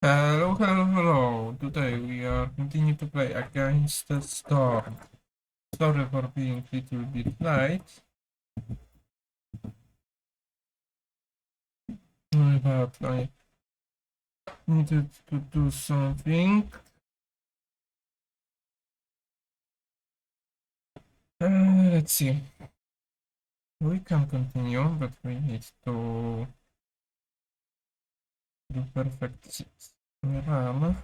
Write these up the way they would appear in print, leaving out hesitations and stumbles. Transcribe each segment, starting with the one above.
Hello, hello, hello. Today we are continuing to play against the storm. Sorry for being a little bit late. But I needed to do something. Let's see. We can continue, but we need to do perfect run.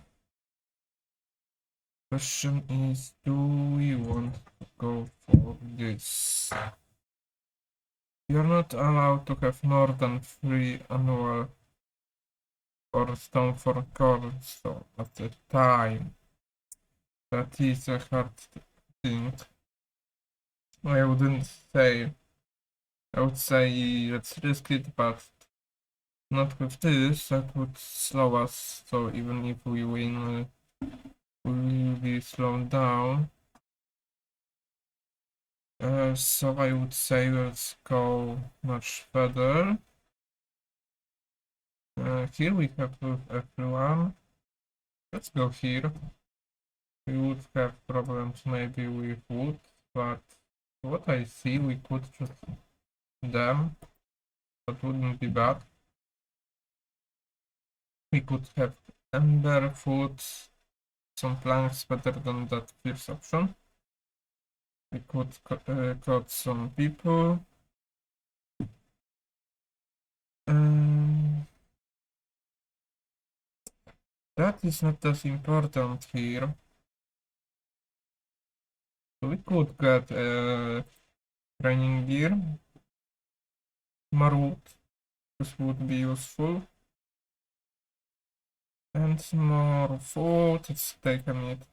Question is, do we want to go for this? You're not allowed to have more than 3 annual or stone for cornerstone at the time. That is a hard thing. I wouldn't say. I would say let's risk it, but not with this. That would slow us. So even if we win, we will be slowed down. So I would say let's go much further. Here we have everyone. Let's go here. We would have problems maybe with wood, but what I see, we could just them. That wouldn't be bad. We could have ember, food, some planks better than that first option. We could cut some people. That is not as important here. So we could get training gear. More wood. This would be useful. And more food. Let's take a minute.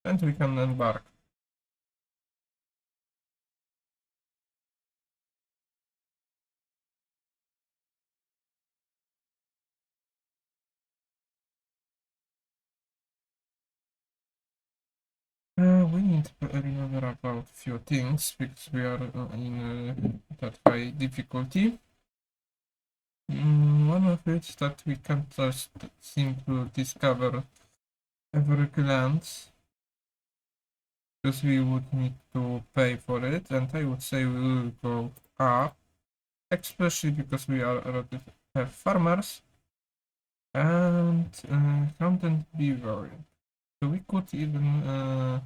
And we can embark. We need to remember about a few things because we are in that high difficulty. One of it is that we can't just simply discover every glance because we would need to pay for it, and I would say we will go up, especially because we are already have farmers and content beaver. So we could even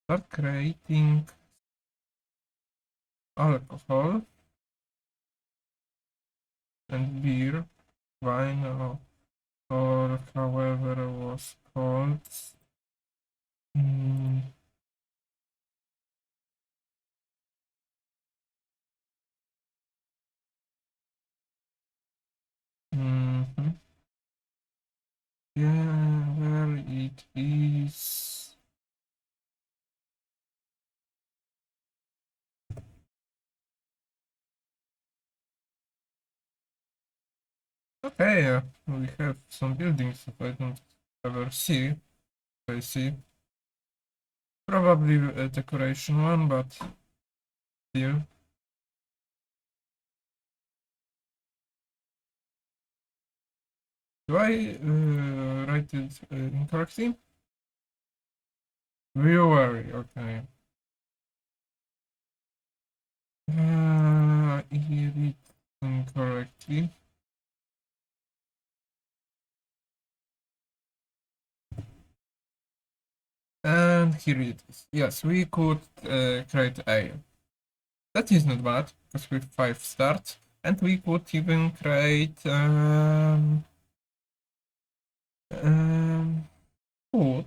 start creating alcohol and beer, wine, or however it was called. Yeah, where it is. Okay, we have some buildings that I don't ever see. I see. Probably a decoration one, but still. Do I write it incorrectly? Brewery, okay. I read it incorrectly. And here it is. Yes, we could create a. That is not bad, because with 5 starts. And we could even create food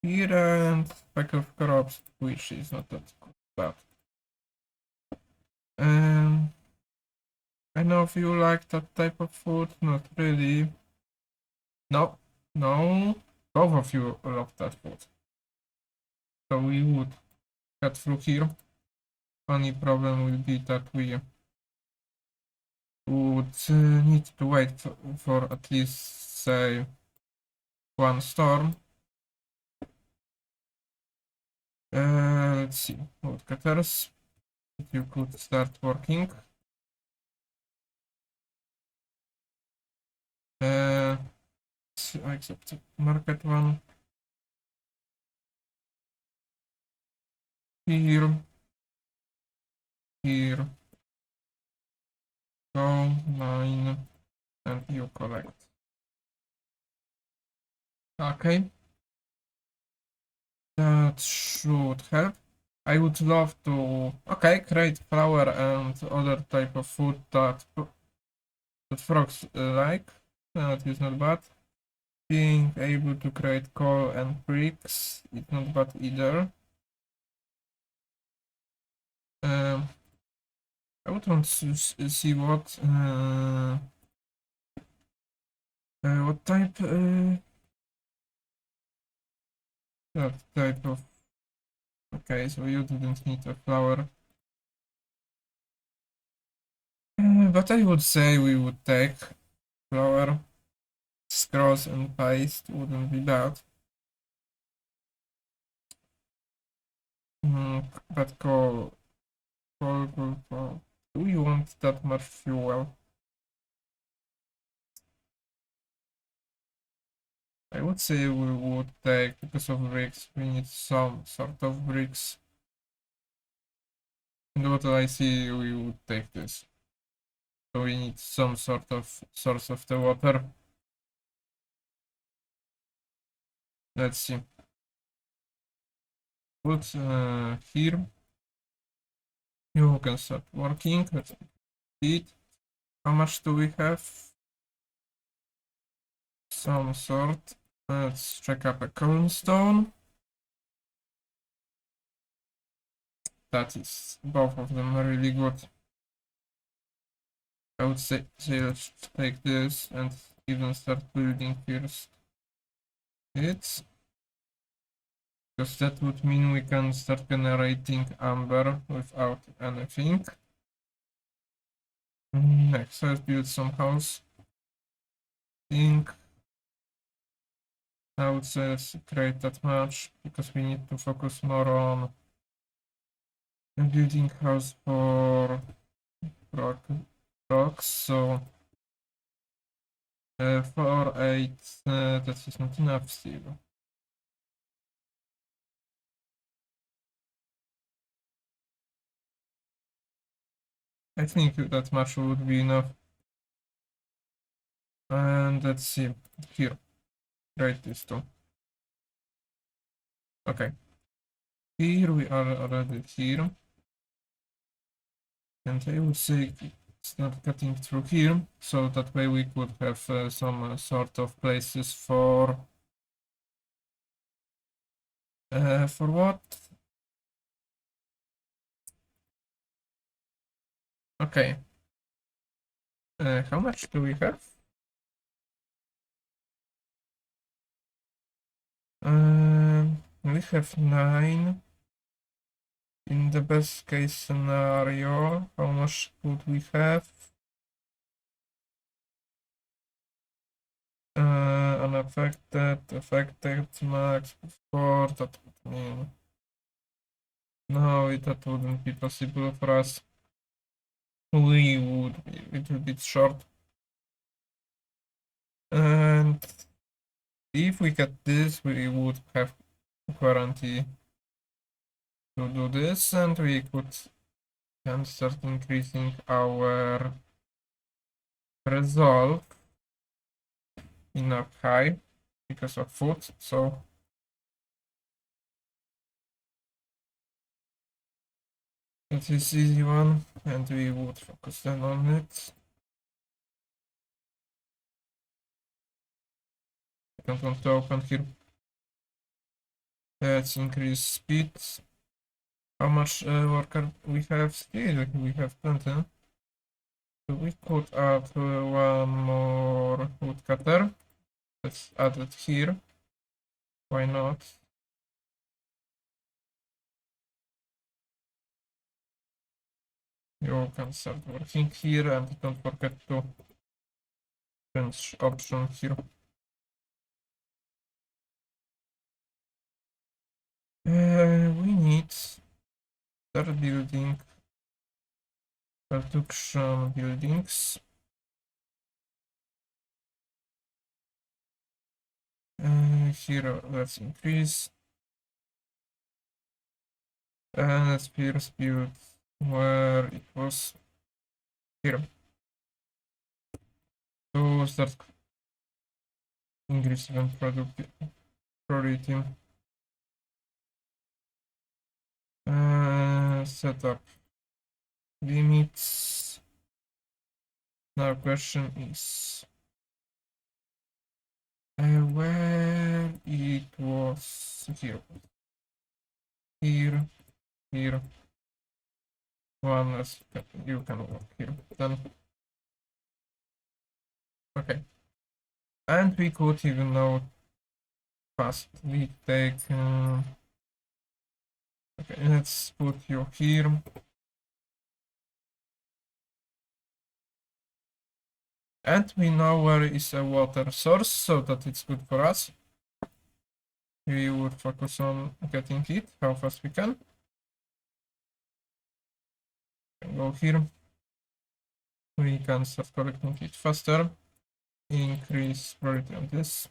here and pack of crops, which is not that bad. I know if you like that type of food, not really. No, no, both of you love that food. So we would cut through here. Only problem will be that we would need to wait for at least, say, one storm. Let's see, woodcutters, you could start working. Yes, I accept market one. Here, here, go, 9, and you collect. Okay, that should help. I would love to, okay, create flour and other type of food that frogs like. That is not bad. Being able to create coal and bricks is not bad either. I would want to see what type that type of. Okay, so you didn't need a flower. But I would say we would take flower, scrolls and paste wouldn't be bad. But coal. Do you want that much fuel? I would say we would take, because of bricks, we need some sort of bricks. And what I see, we would take this. So we need some sort of source of the water. Let's see. Put here. You can start working. Let's see. How much do we have? Some sort. Let's check up a cornerstone. That is, both of them are really good. I would say let's take this and even start building first. It's because that would mean we can start generating amber without anything. Next, let's build some house. Think I would say let's create that much because we need to focus more on building house for rocks. So 4, 8, that is not enough still. I think that much would be enough. And let's see here. Write this too. Okay. Here we are already here. And I would say start cutting through here, so that way we could have some sort of places for what? Okay. How much do we have? We have 9. In the best case scenario, how much would we have? Unaffected, affected, max, 4, that would mean... No, that wouldn't be possible for us. We would be a little bit short. And if we get this, we would have guarantee to do this, and we could then start increasing our resolve enough high because of food. So that is easy one, and we would focus then on it. I don't want to open here. Let's increase speed. How much worker we have still? We have plenty. So we could add one more woodcutter. Let's add it here. Why not? You can start working here, and don't forget to change option here. We need start building production buildings. Here, let's increase. And let's speed where it was here. To start increasing priority. Setup limits. Now question is where it was here. Here. One less you can work here. Then okay. And we could even now fastly take okay, let's put you here. And we know where is a water source, so that it's good for us. We would focus on getting it how fast we can. Go here. We can start collecting it faster. Increase priority on this.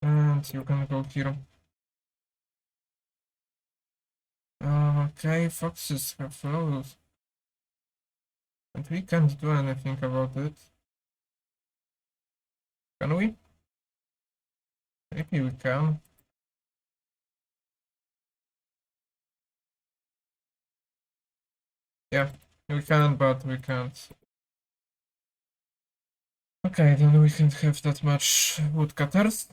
And you can go here. Okay, foxes have flows. And we can't do anything about it. Can we? Maybe we can. Yeah, we can, but we can't. Okay, then we can't have that much woodcutters.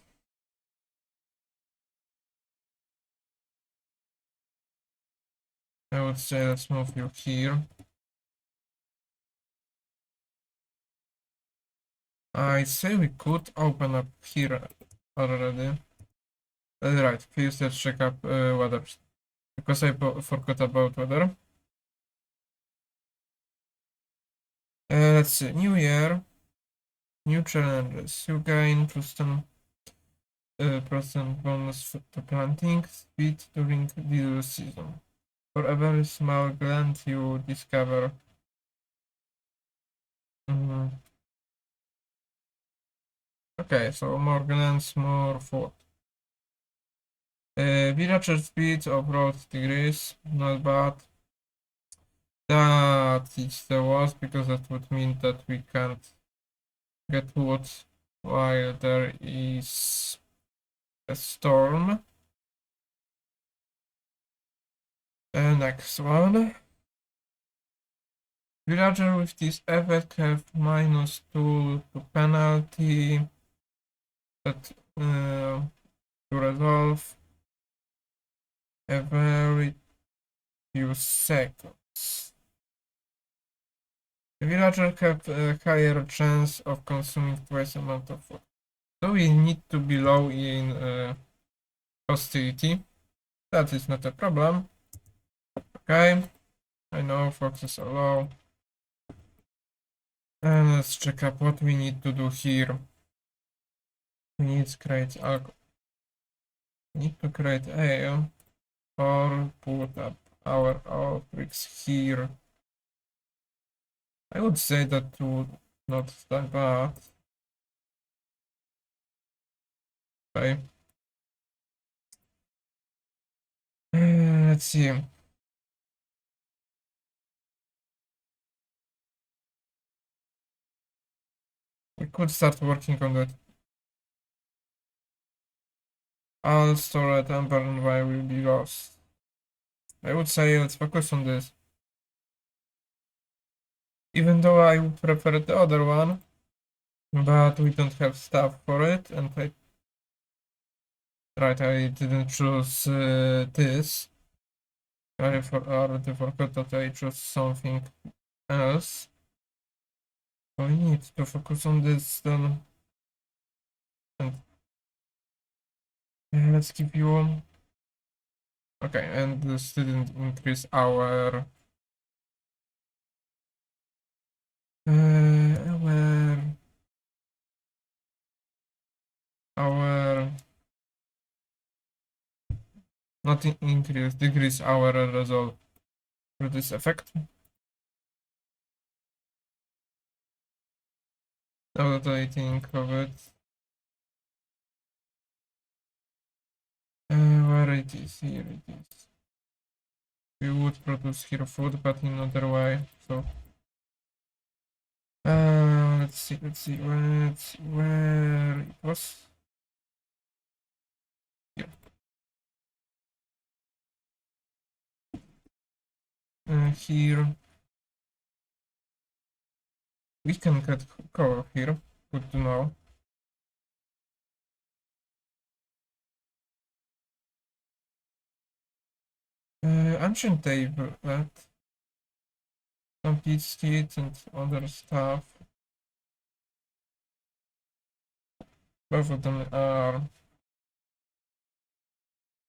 I would say let's move you here. I say we could open up here already. Right, please let's check up weather. Because I forgot about weather. Let's see, new year. New challenges. You gain +10% bonus to planting speed during the season. For a very small gland you discover. Okay, so more glands, more food. Villager speed of road degrees, not bad. That is the worst because that would mean that we can't get wood while there is a storm. Next one. Villager with this effect have -2 to penalty that to resolve a very few seconds. The villager have a higher chance of consuming twice amount of food. So we need to be low in hostility. That is not a problem. Okay, I know foxes are low. And let's check up what we need to do here. We need to create alcohol. We need to create ale or put up our bricks here. I would say that would not that bad. Okay. Let's see. We could start working on that. All stored and burned wire will be lost. I would say let's focus on this. Even though I would prefer the other one, but we don't have stuff for it, and I didn't choose this. I already forgot that I chose something else. So we need to focus on this then. And let's give you one. Okay, and this didn't increase our not increase, decrease our resolve for this effect. Now that I think of it. Where it is? Here it is. We would produce here food, but in another way. So let's see where it was. Here. Here we can get coal here. Good to know. Ancient table, some peat sheets and other stuff. Both of them are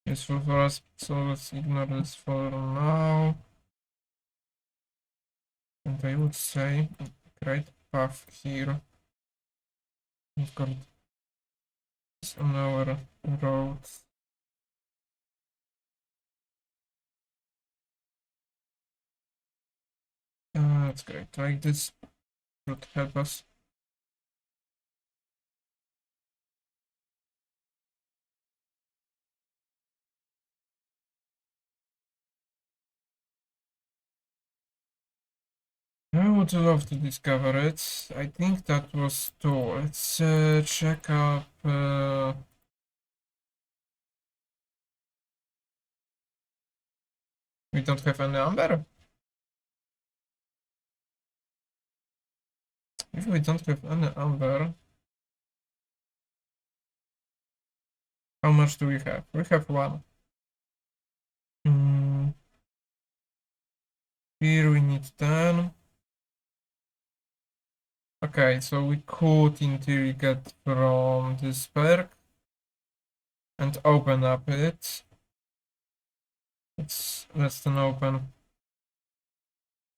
useful for us, so let's ignore this for now. And I would say create path here. We've got this on our road. That's great. Like this would help us. I would love to discover it. I think that was two. Let's check up. We don't have any amber. If we don't have any amber, how much do we have? We have one. Here we need 10. Okay, so we could in theory get from this perk and open up it. It's less than open.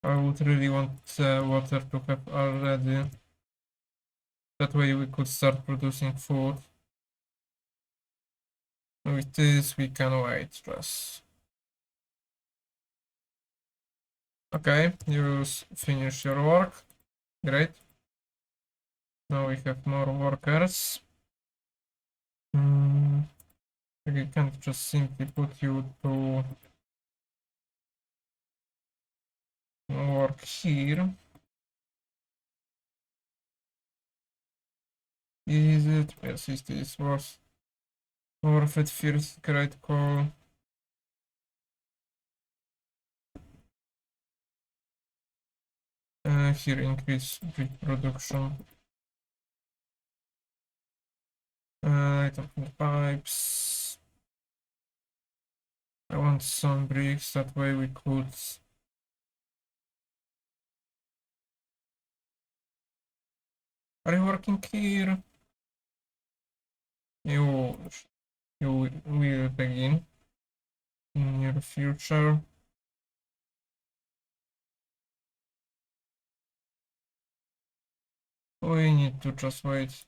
I would really want water to have already. That way we could start producing food. With this we can wait just. Okay, you finish your work. Great. Now we have more workers. We can't just simply put you to work here. Is it? Yes, this was worth it. First great call. Here increase reproduction. Item from the pipes. I want some bricks, that way we could. Are you working here? You will begin in your future. We need to just wait.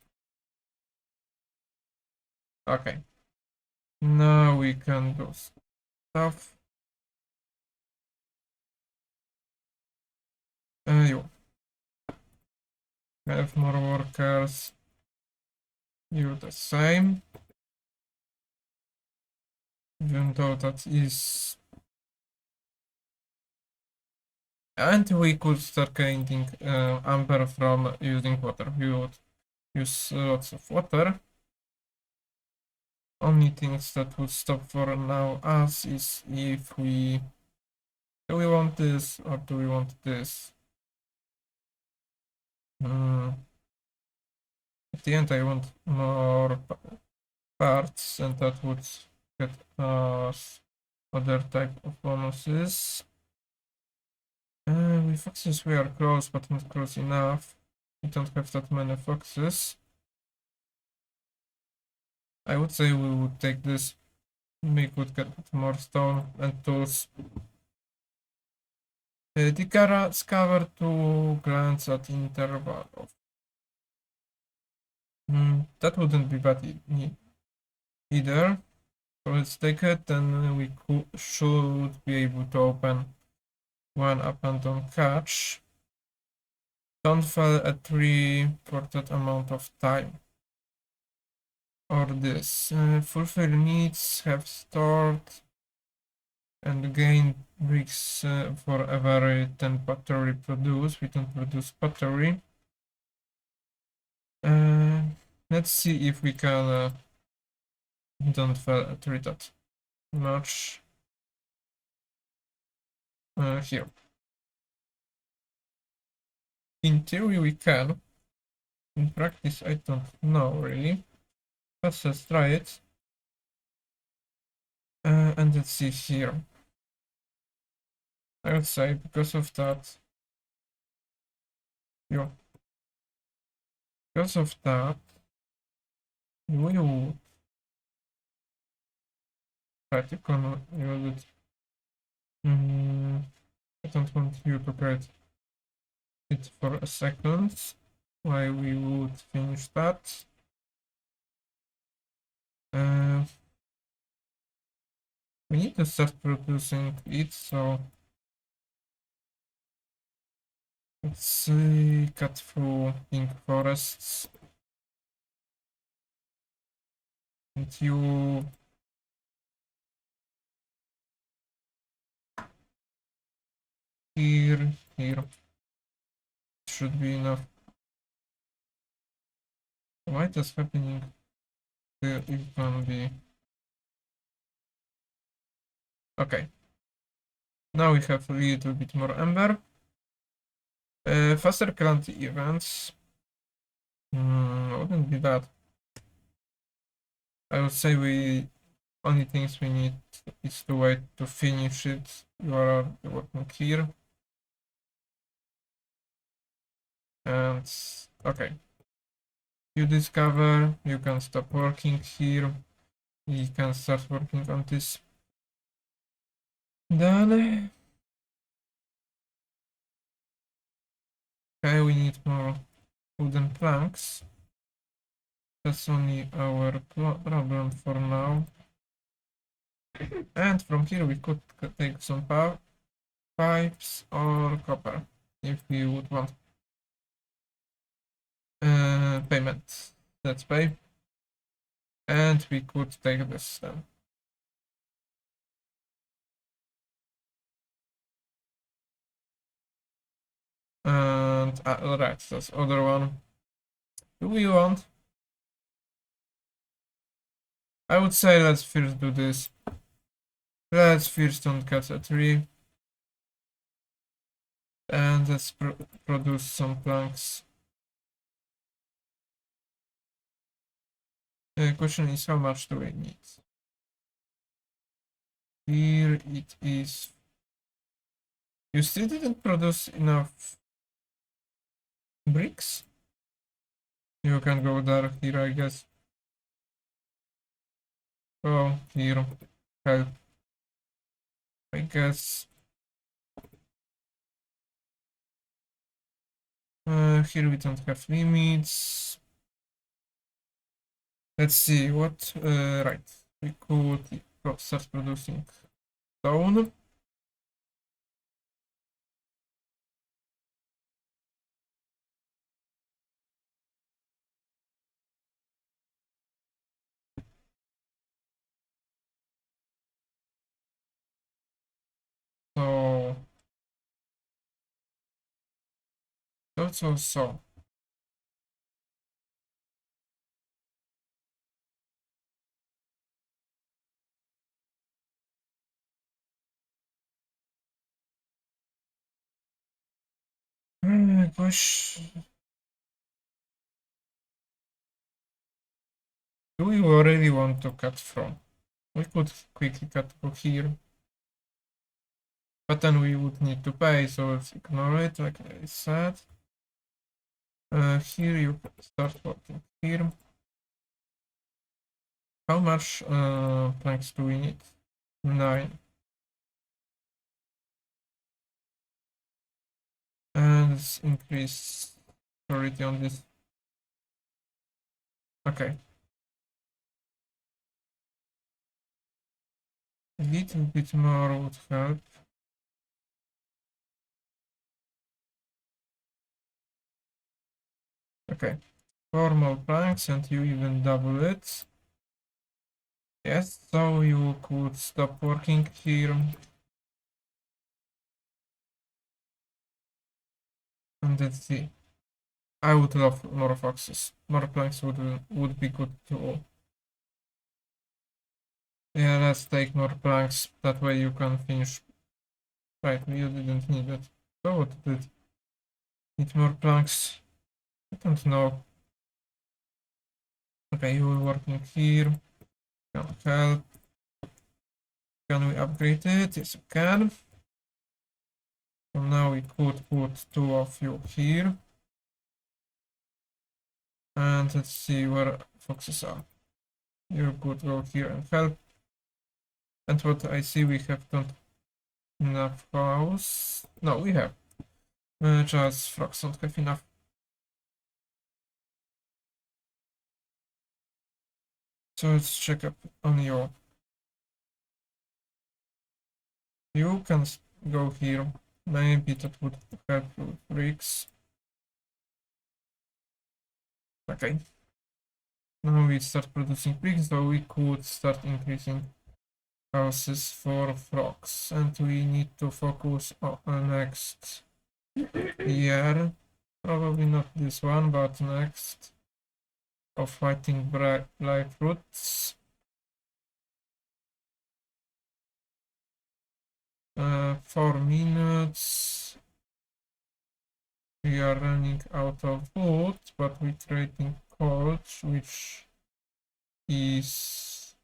Okay. Now we can do stuff. You have more workers. You the same. Even though that is. And we could start gaining amber from using water. We would use lots of water. Only things that would stop for now us is if we. Do we want this or do we want this? At the end I want more parts and that would get us other type of bonuses. With foxes we are close but not close enough. We don't have that many foxes. I would say we would take this. We could get more stone and tools. Discover to glance at interval of. That wouldn't be bad either. So let's take it, then we should be able to open one abandoned catch. don't fell a tree for that amount of time. Or this. Fulfill needs, have stored and gain bricks for every 10 pottery produce. We don't produce pottery. Let's see if we can don't fell a tree that much. Here. In theory we can. In practice I don't know really. Let's try it. And let's see here. I would say because of that. Yeah. Because of that, we will try to use it. I don't want you to create it for a second. Why we would finish that. We need to start producing it, so let's see, cut through pink forests. And you here should be enough. What is happening? It can be okay. Now we have a little bit more ember. Faster current events. Wouldn't be bad. I would say we only things we need is to wait to finish it. You are working here. And okay. You discover you can stop working here. You can start working on this. Then okay, we need more wooden planks. That's only our problem for now. And from here we could take some pipes or copper if we would want. Payment. Let's pay. And we could take this then. And alright, that's other one. Do we want? I would say let's first do this. Let's first don't cut a tree. And let's produce some planks. The question is how much do we need? Here it is. You still didn't produce enough bricks? You can go there, here I guess. Oh, here. Help. I guess. Here we don't have limits. Let's see what, right. We could start producing stone. So that's also. Gosh. Do we really want to cut from? We could quickly cut through here. But then we would need to pay, so let's ignore it, like I said. Here you start working here. How much planks do we need? 9. And let's increase priority on this. Okay. A little bit more would help. Okay, 4 more planks and you even double it. Yes, so you could stop working here. And let's see. I would love more foxes. More planks would be good too. Yeah, let's take more planks. That way you can finish. Right, you didn't need it. So what did need more planks? I don't know. Okay, you were working here. Can help. Can we upgrade it? Yes, we can. So now we could put 2 of you here. And let's see where foxes are. You could go here and help. And what I see, we have not enough house. No, we have. Just frogs don't have enough. So let's check up on you. You can go here. Maybe that would help with bricks. Okay. Now we start producing bricks, so we could start increasing houses for frogs. And we need to focus on next year. Probably not this one, but next. Of fighting Blightrots. 4 minutes. We are running out of wood, but we're trading coal, which is,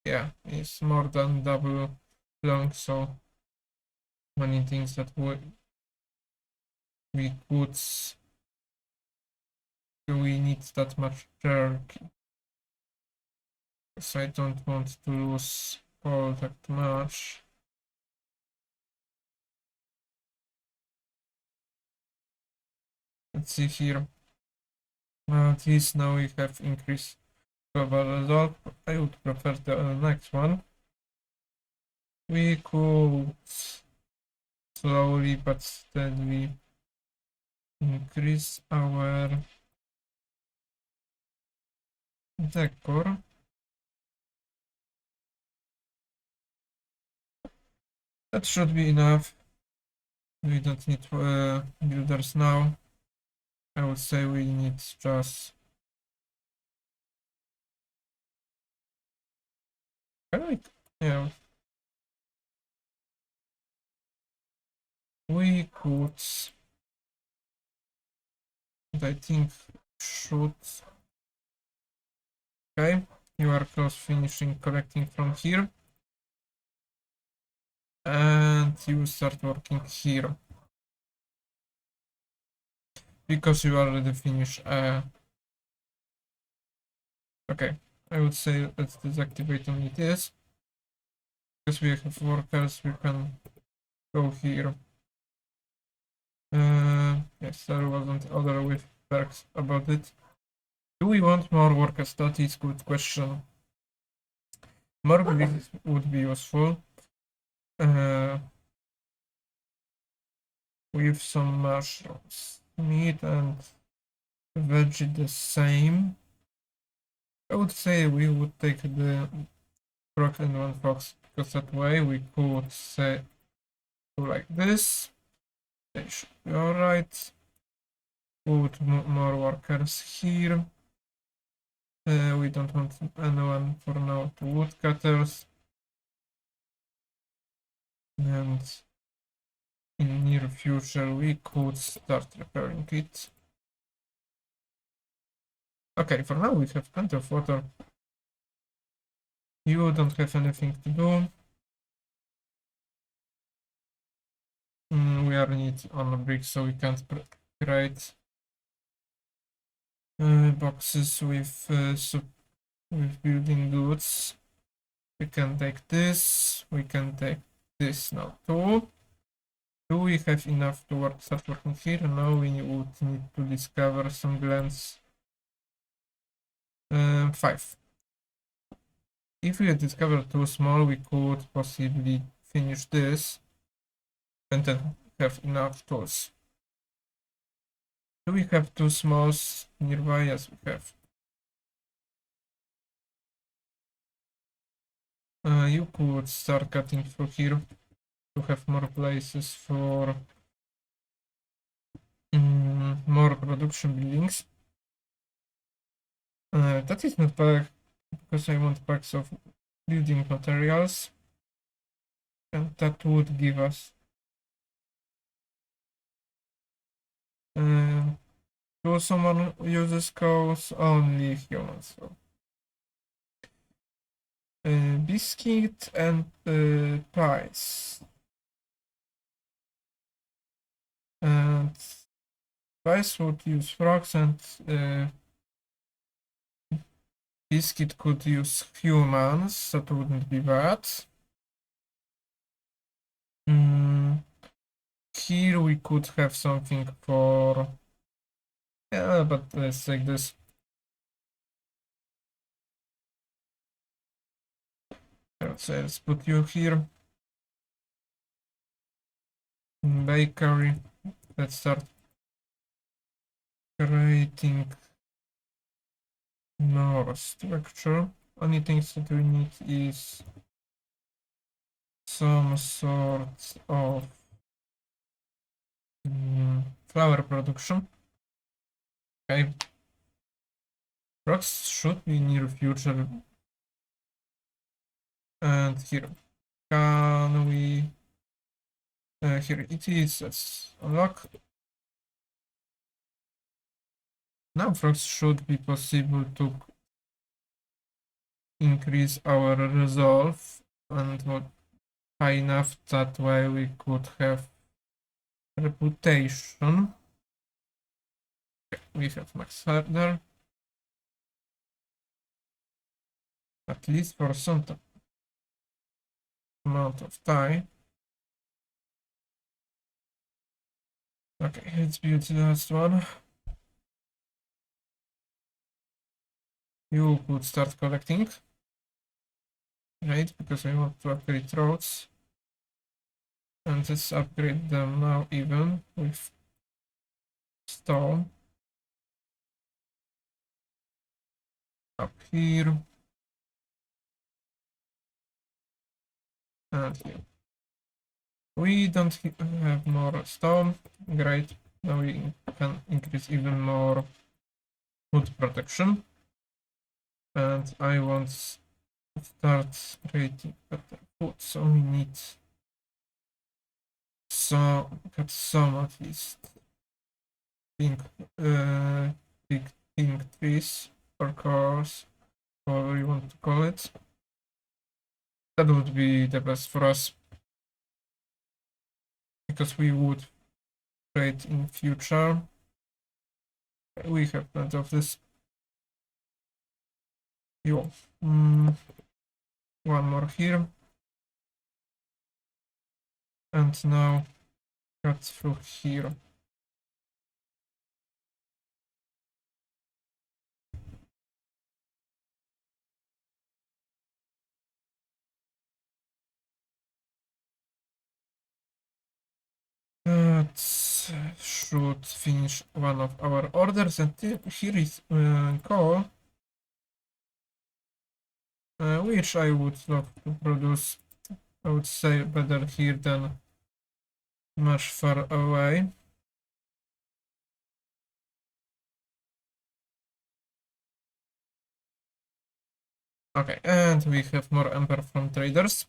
yeah, is more than double long, so many things that we could, we need that much jerky. So I don't want to lose coal that much. Let's see here. At least now we have increased global result. I would prefer the next one. We could slowly but steadily increase our decor. That should be enough. We don't need builders now. I would say we need just. Yeah, we could. I think should. Okay, you are close finishing collecting from here. And you start working here. Because you already finished. Okay, I would say let's deactivate only this. Because we have workers, we can go here. Yes, there wasn't other with perks about it. Do we want more workers? That is good question. More bricks would be useful. With some mushrooms. Meat and veggie the same. I would say we would take the frog and 1 fox, because that way we could say do like this. They should be alright. Put more workers here. We don't want anyone for now to woodcutters. And in near future we could start repairing it. Okay, for now we have plenty of water. You don't have anything to do. We are need on a brick, so we can't create boxes with building goods. We can take this. We can take this now too. Do we have enough to start working here? No, we would need to discover some glands. 5. If we discover 2 small, we could possibly finish this and then have enough tools. Do we have two smalls nearby? Yes, we have. You could start cutting through here to have more places for more production buildings. That is not bad because I want packs of building materials, and that would give us do someone uses cows? Only humans. So. Biscuit and pies. And pies would use frogs, and biscuit could use humans. That wouldn't be bad. Here we could have something for... Yeah, but let's take this. Let's put you here. Bakery. Let's start creating more structure. Only things that we need is some sort of flour production. Okay. Rocks should be near future. And here. Can we... here it is. Let's unlock. Now frogs should be possible to increase our resolve and what high enough that way we could have reputation. Okay, we have max harder. At least for some amount of time. Okay, let's build the last one. You could start collecting. Right, because I want to upgrade roads. And let's upgrade them now even with stone. Up here. And here. We don't have more stone. Great. Now we can increase even more food protection. And I want to start creating better food. So we need cut some at least pink big pink trees or cars, whatever you want to call it. That would be the best for us because we would trade in future. We have plenty of this. Yo, one more here, and now cut through here. That should finish one of our orders, and here is coal, which I would love to produce. I would say better here than much far away. Okay, and we have more ember from traders.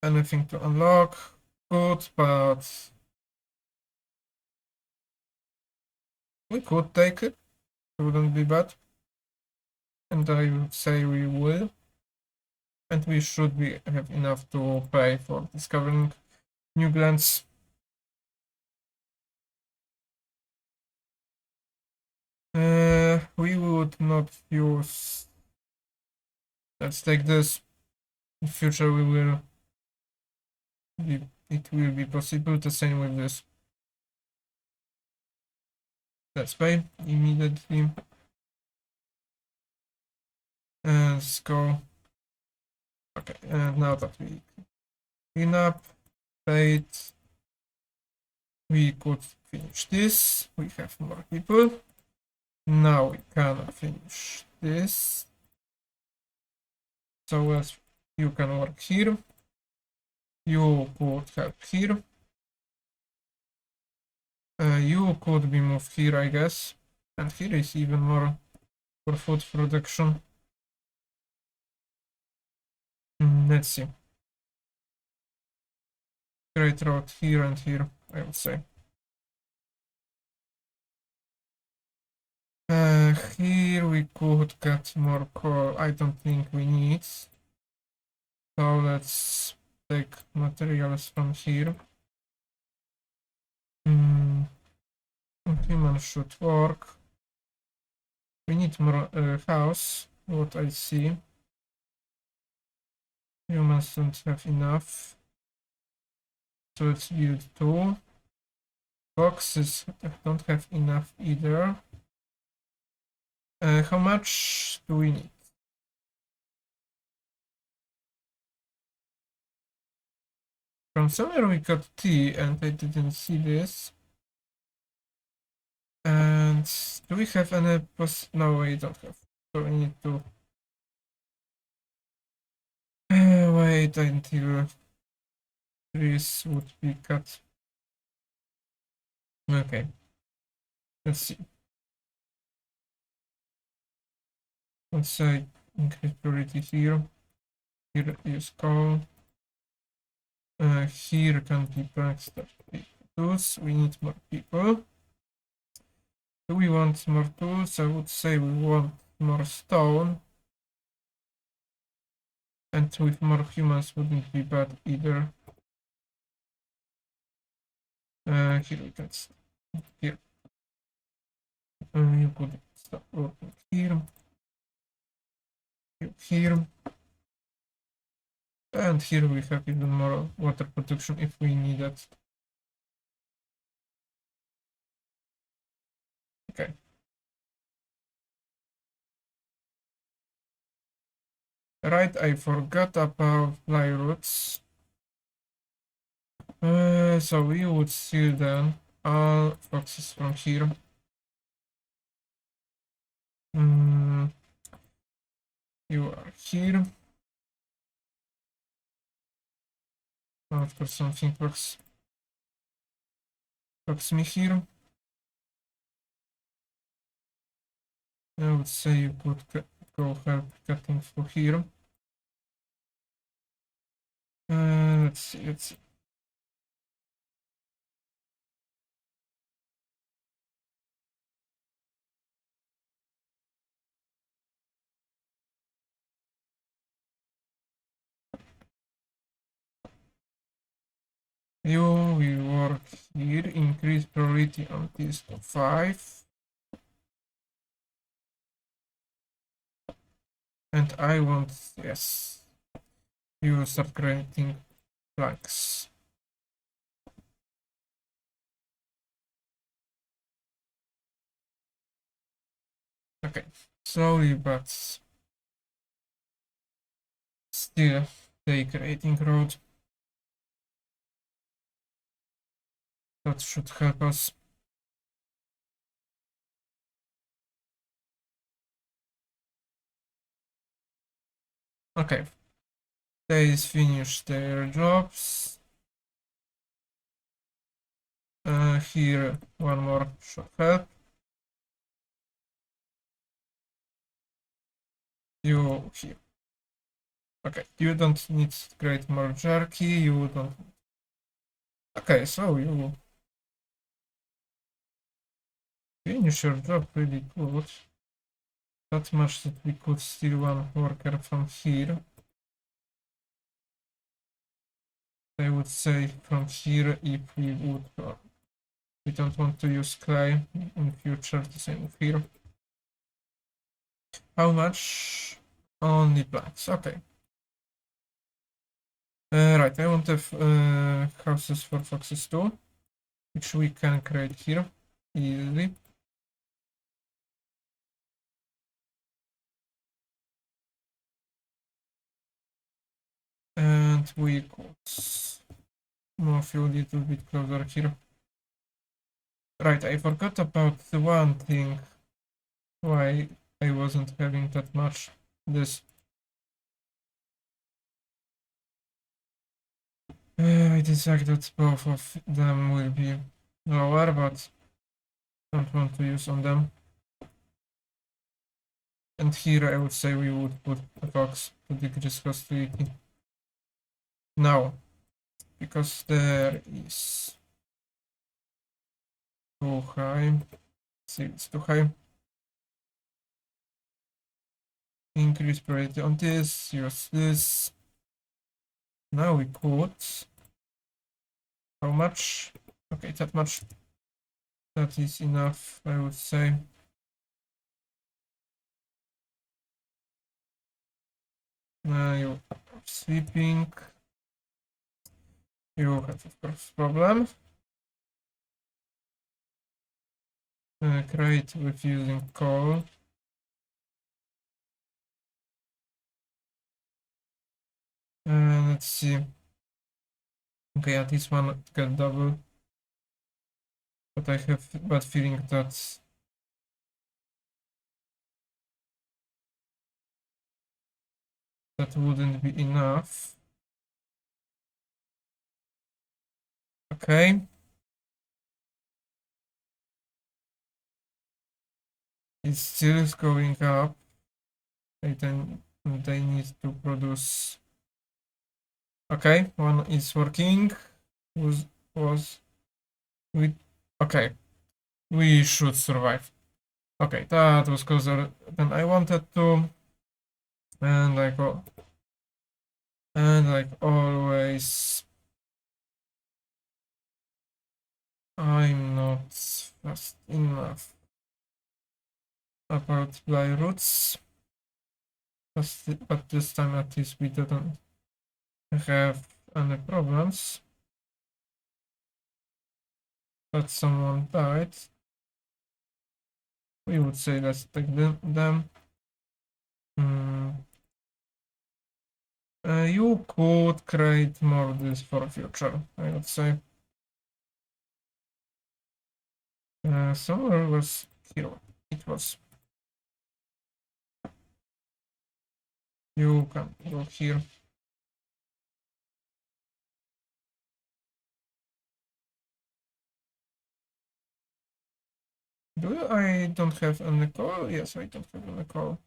Anything to unlock? Good, but we could take it. It wouldn't be bad. And I would say we will. And we should have enough to pay for discovering new glands. We would not use... Let's take this. In future we will... It will be possible. The same with this. Let's pay immediately. And let's go. Okay, and now that we clean up, paid, We could finish this. We have more people. Now we can finish this. So as you can work here. You could help here. You could be moved here, I guess. And here is even more for food production. Let's see. Great road here and here, I would say. Here we could get more coal. I don't think we need. So let's take materials from here. Human should work. We need more house, what I see. Humans don't have enough. So let's build 2. Boxes don't have enough either. How much do we need? From somewhere we got tea and I didn't see this. And do we have any no, we don't have. So we need to wait until trees would be cut. Okay. Let's see. Let's say increase priority here. Here is coal. Here can be backstop tools. We need more people. Do we want more tools? I would say we want more stone. And with more humans wouldn't be bad either. Here we can stop. Here. You could stop working here. Here. And here we have even more water production if we need it. Okay. Right, I forgot about Blightrots. So we would steal then all foxes from here. You are here. Of course, something works me here. I would say you could go help cutting for here. Let's see. You will work here, increase priority on this to 5. And I want, yes, you will start creating planks. Okay, slowly but still they creating road. That should help us. Okay, they finish their jobs. Here one more should help. You here. Okay, you don't need create more jerky, you don't. Okay, so you finish your job really good. That much that we could steal one worker from here. I would say from here if we would. We don't want to use clay in future, the same here. How much? Only plants, okay. Right, I want to have houses for foxes too, which we can create here easily. And we could move you a little bit closer here. Right, I forgot about the one thing why I wasn't having that much this. I decided that both of them will be lower, but don't want to use on them. And here I would say we would put a box to decrease hostility. Now, because there is too high, see it's too high. Increase priority on this, use this. Now we could. How much? Okay, that much. That is enough, I would say. You are sleeping. You have, of course, problem. Create with using coal. Let's see. Okay, yeah, this one got double. But I have a bad feeling that that wouldn't be enough. Okay. It's still going up. Then they need to produce. Okay, one is working. Was we okay. We should survive. Okay, that was closer than I wanted to. And like always, I'm not fast enough about Blightrots. But this time at least we didn't have any problems. But someone died. We would say let's take them. You could create more of this for future, I would say. Somewhere was here. It was. You can go here. I don't have any call? Yes, I don't have any call.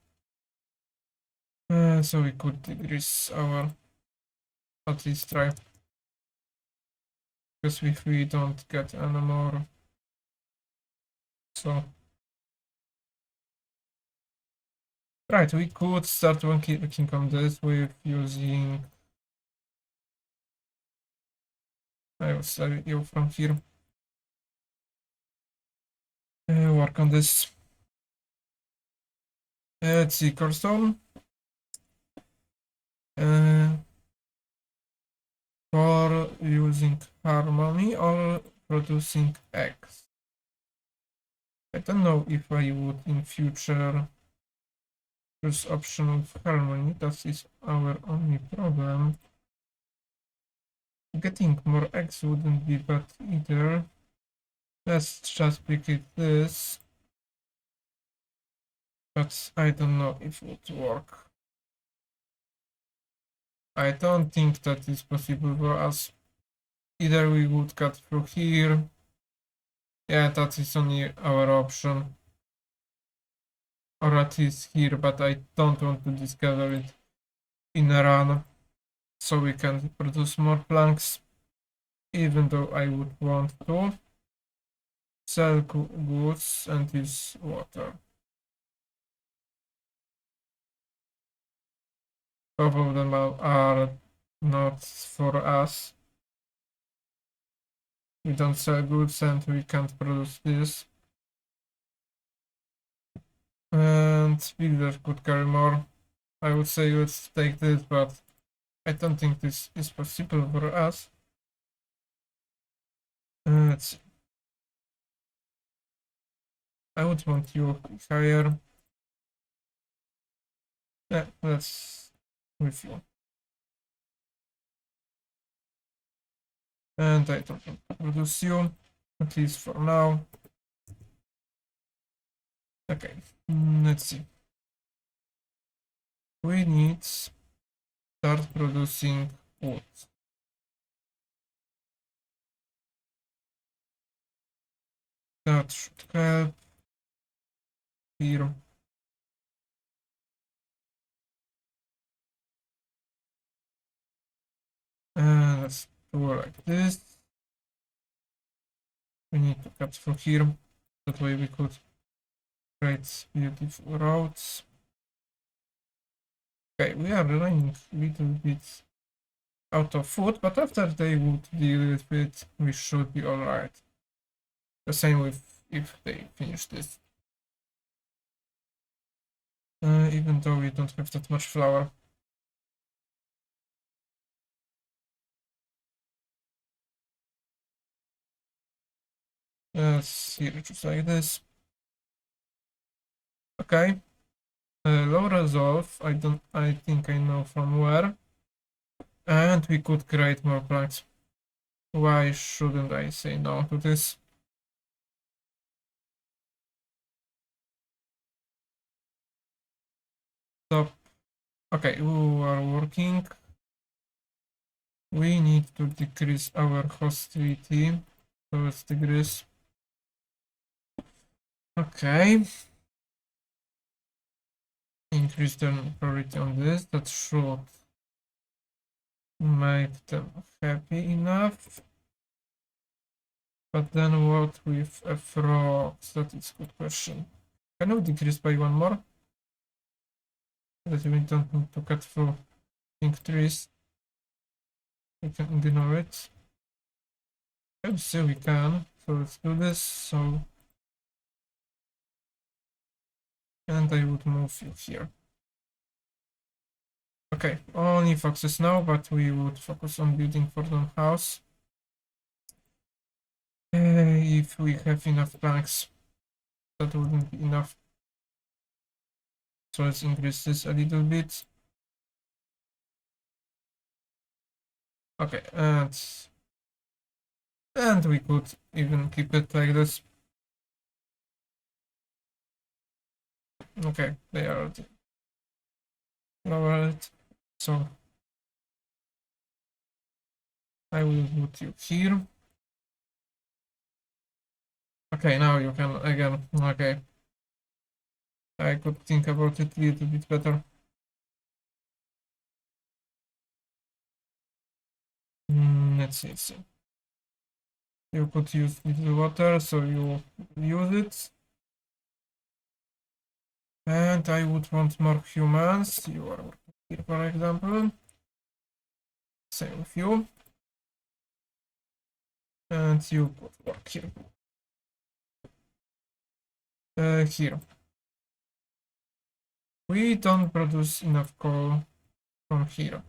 So we could decrease our, at least try. Because if we don't get any more, so. Right, we could start working on this with using, I will save you from here. Work on this. Let's see, Corstone. For using harmony or producing eggs. I don't know if I would in future choose option of harmony. That is our only problem. Getting more eggs wouldn't be bad either. Let's just pick it this. But I don't know if it would work. I don't think that is possible for us. Either we would cut through here. Yeah, that is only our option. Or at least here, but I don't want to discover it in a run. So we can produce more planks. Even though I would want to sell goods and use water. Both of them are not for us. We don't sell goods and we can't produce this. And builder could carry more. I would say let's take this, but I don't think this is possible for us. Let's see. I would want you higher. Yeah, let's with you. And I don't want to produce you, at least for now. Okay, let's see. We need start producing wood. That should help here. And let's do like this. We need to cut through here. That way we could create beautiful roads. Okay, we are running a little bit out of food, but after they would deal with it, we should be alright. The same with if they finish this. Even though we don't have that much flour. Here, just like this. Okay. Low resolve, I think I know from where. And we could create more planks. Why shouldn't I say no to this? Stop. Okay, we are working. We need to decrease our hostility towards degrees. Okay. Increase the priority on this. That should make them happy enough. But then what with a frog? That is a good question. Can we decrease by one more? That we don't need to cut through pink trees. We can ignore it. I would say we can. So let's do this. So, and I would move you here. Okay, only foxes now, but we would focus on building for the house. If we have enough planks, that wouldn't be enough. So let's increase this a little bit. Okay, and we could even keep it like this. Okay, they are lowered. So I will put you here. Okay, now you can again. Okay, I could think about it a little bit better. Let's see. You could use little water, so you use it. And I would want more humans. You are working here, for example. Same with you. And you could work here. Here. We don't produce enough coal from here.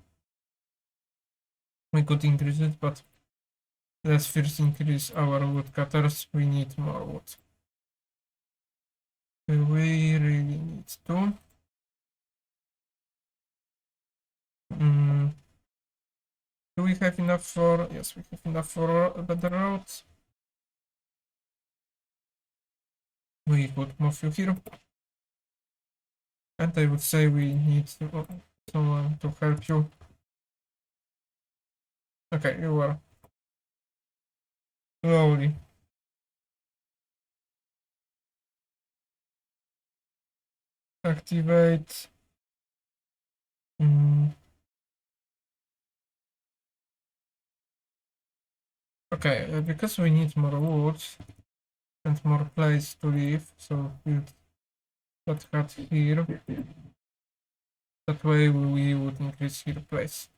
We could increase it, but let's first increase our woodcutters. We need more wood. We really need to. Do we have enough for... Yes, we have enough for a better road. We could move you here. And I would say we need someone to help you. Okay, you are slowly. Activate. Okay, because we need more wood and more place to live, so build that hut here. That way we would increase here place.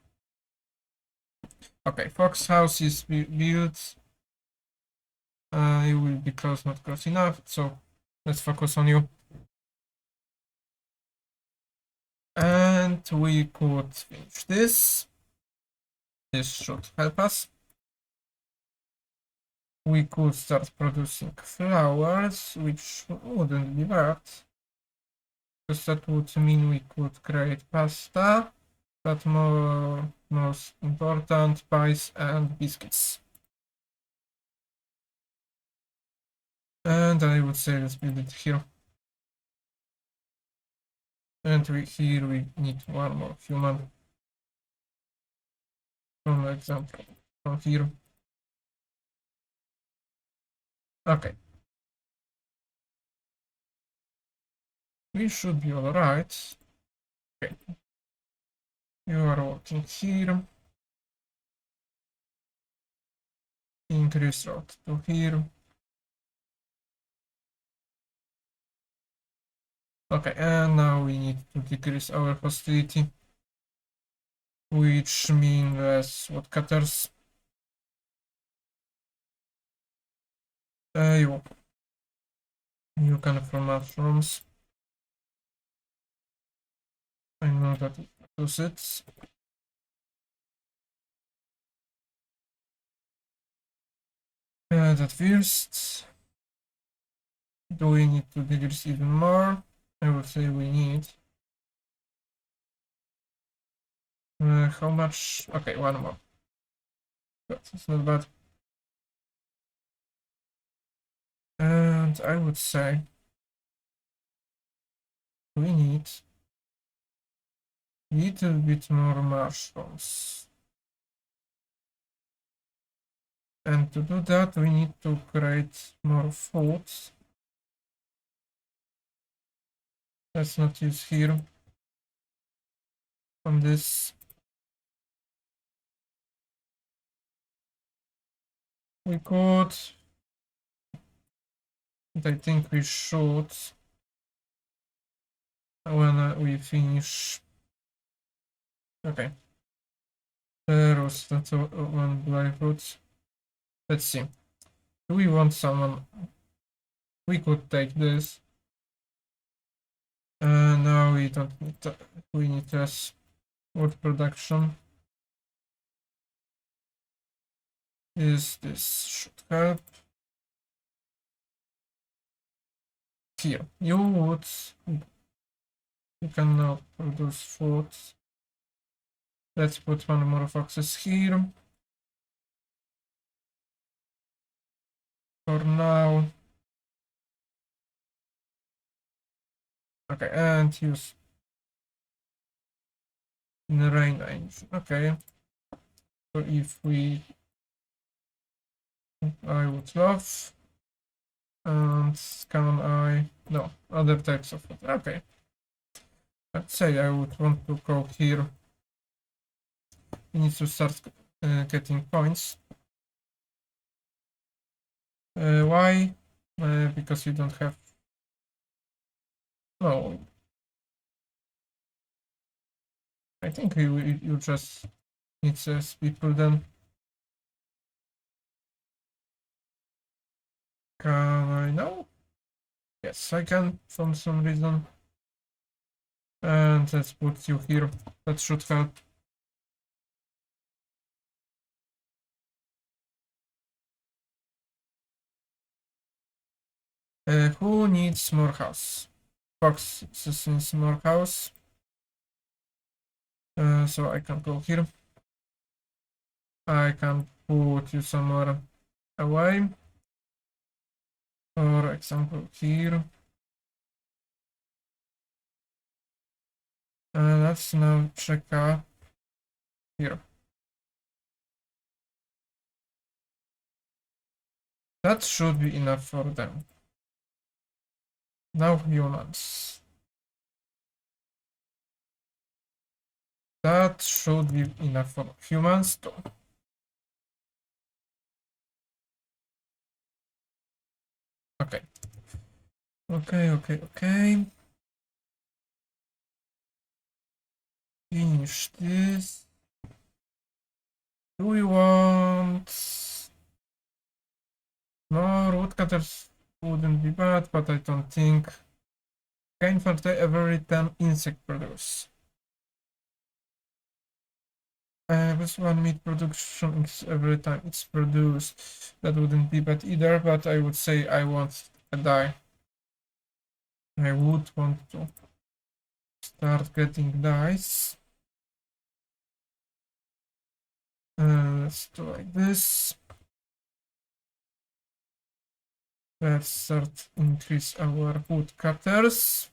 Okay, fox house is built. You will be close, not close enough, so let's focus on you. And we could finish this. This should help us. We could start producing flowers, which wouldn't be bad. Because that would mean we could create pasta, but most important, pies and biscuits. And I would say let's build it here. And here we need one more human. For example, from here. Okay. We should be alright. Okay. You are working here. Increase route to here. Okay, and now we need to decrease our hostility, which means less woodcutters. You can from mushrooms. I know that it does it. That first. Do we need to decrease even more? I would say we need. How much? Okay, one more. That's not bad. And I would say we need a little bit more mushrooms. And to do that, we need to create more food. Let's not use here. On this, we could. But I think we should when we finish. Okay. There was that one Blightrot. Let's see. Do we want someone? We could take this. No, we don't need to. We need less wood production. This should help. Here, you wood. You can now produce food. Let's put one more foxes here. For now. Okay, and use in the rain engine. Okay. So if we, I would love, and can I, no, other types of food. Okay. Let's say I would want to go here. We need to start getting points. Why? Because you don't have, no. I think you just need less people then. Can I know? Yes, I can for some reason. And let's put you here. That should help. Who needs more house? Fox needs more house. So I can go here. I can put you somewhere away. For example, here. Let's now check up here. That should be enough for them. Now humans. That should be enough for humans too. Okay. Okay. Finish this. Do we want more woodcutters? Wouldn't be bad, but I don't think. Gain for every 10 insect produce. This one meat production is every time it's produced. That wouldn't be bad either, but I would say I want a die. I would want to start getting dice. Let's do like this. Let's start increase our wood cutters.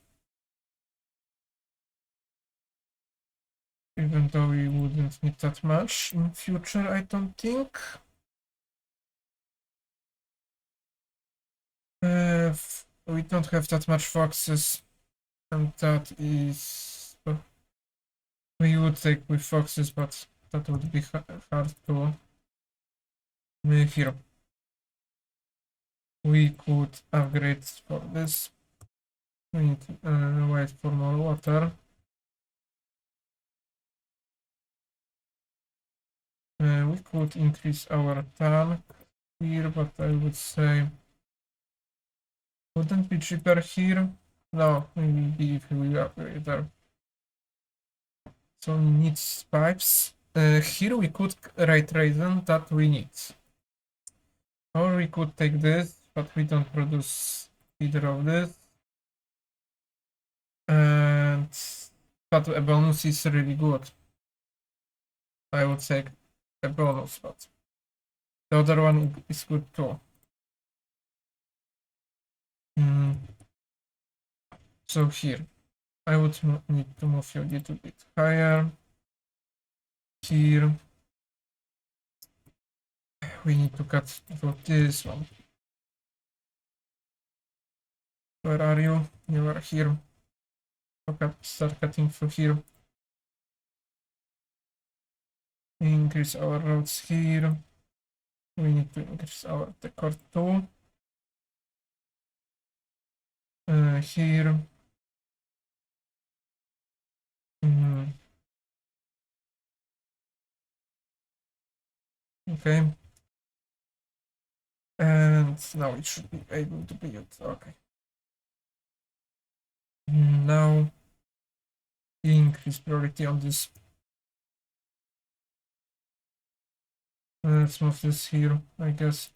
even though we wouldn't need that much in future, I don't think. We don't have that much foxes, and that is we would take with foxes, but that would be hard to here. We could upgrade for this. We need wait for more water. We could increase our tank here, but I would say wouldn't be cheaper here. No, maybe if we upgrade there. So we need pipes. Here we could ray trace them that we need. Or we could take this, but we don't produce either of this. And but a bonus is really good. I would say a bonus, but the other one is good too. So here, I would need to move you a little bit higher. Here, we need to cut for this one. Where are you? You are here. Okay, start cutting through here. Increase our roads here. We need to increase our decor too. Here. Okay. And now it should be able to build. Okay. Now increase priority on this. Let's move this here, I guess.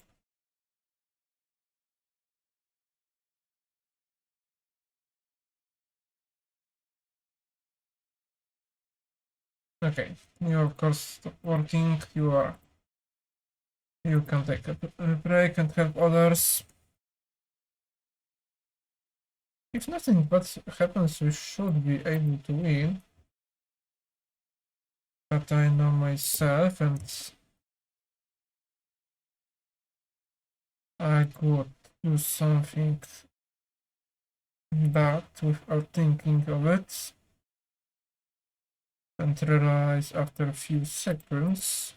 Okay, you of course stop working. You can take a break and help others. If nothing but happens, we should be able to win. But I know myself, and I could do something bad without thinking of it, and realize after a few seconds.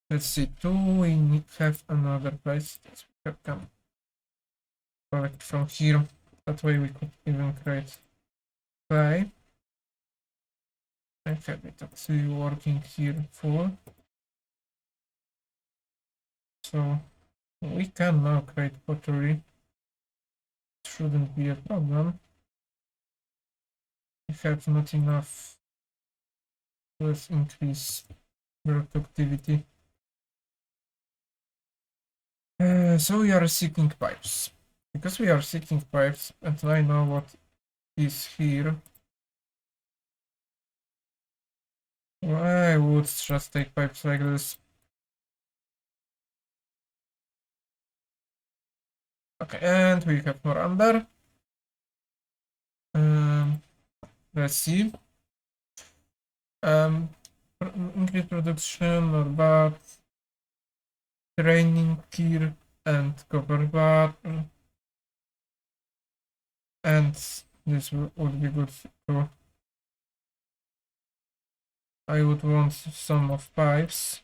Let's see, do we have another place that we can collect from here? That way we could even create clay. I have it actually working here full. So we can now create pottery. It shouldn't be a problem. We have not enough. Let's increase productivity. So we are seeking pipes. Because we are seeking pipes, and I know what is here, I would just take pipes like this. Okay, and we have more under. Let's see. Increase production or bad. Training here and copper bar. And this would be good too. I would want some of pipes.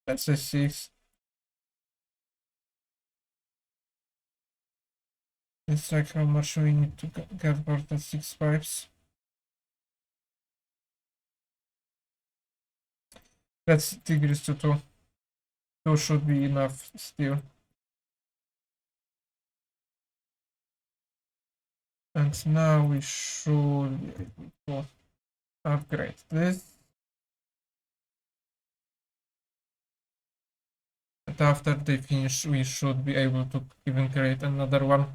Let's say 6. It's like how much we need to get for the 6 pipes. Let's decrease to 2. 2 should be enough still. And now we should be able to upgrade this. And after they finish, we should be able to even create another one.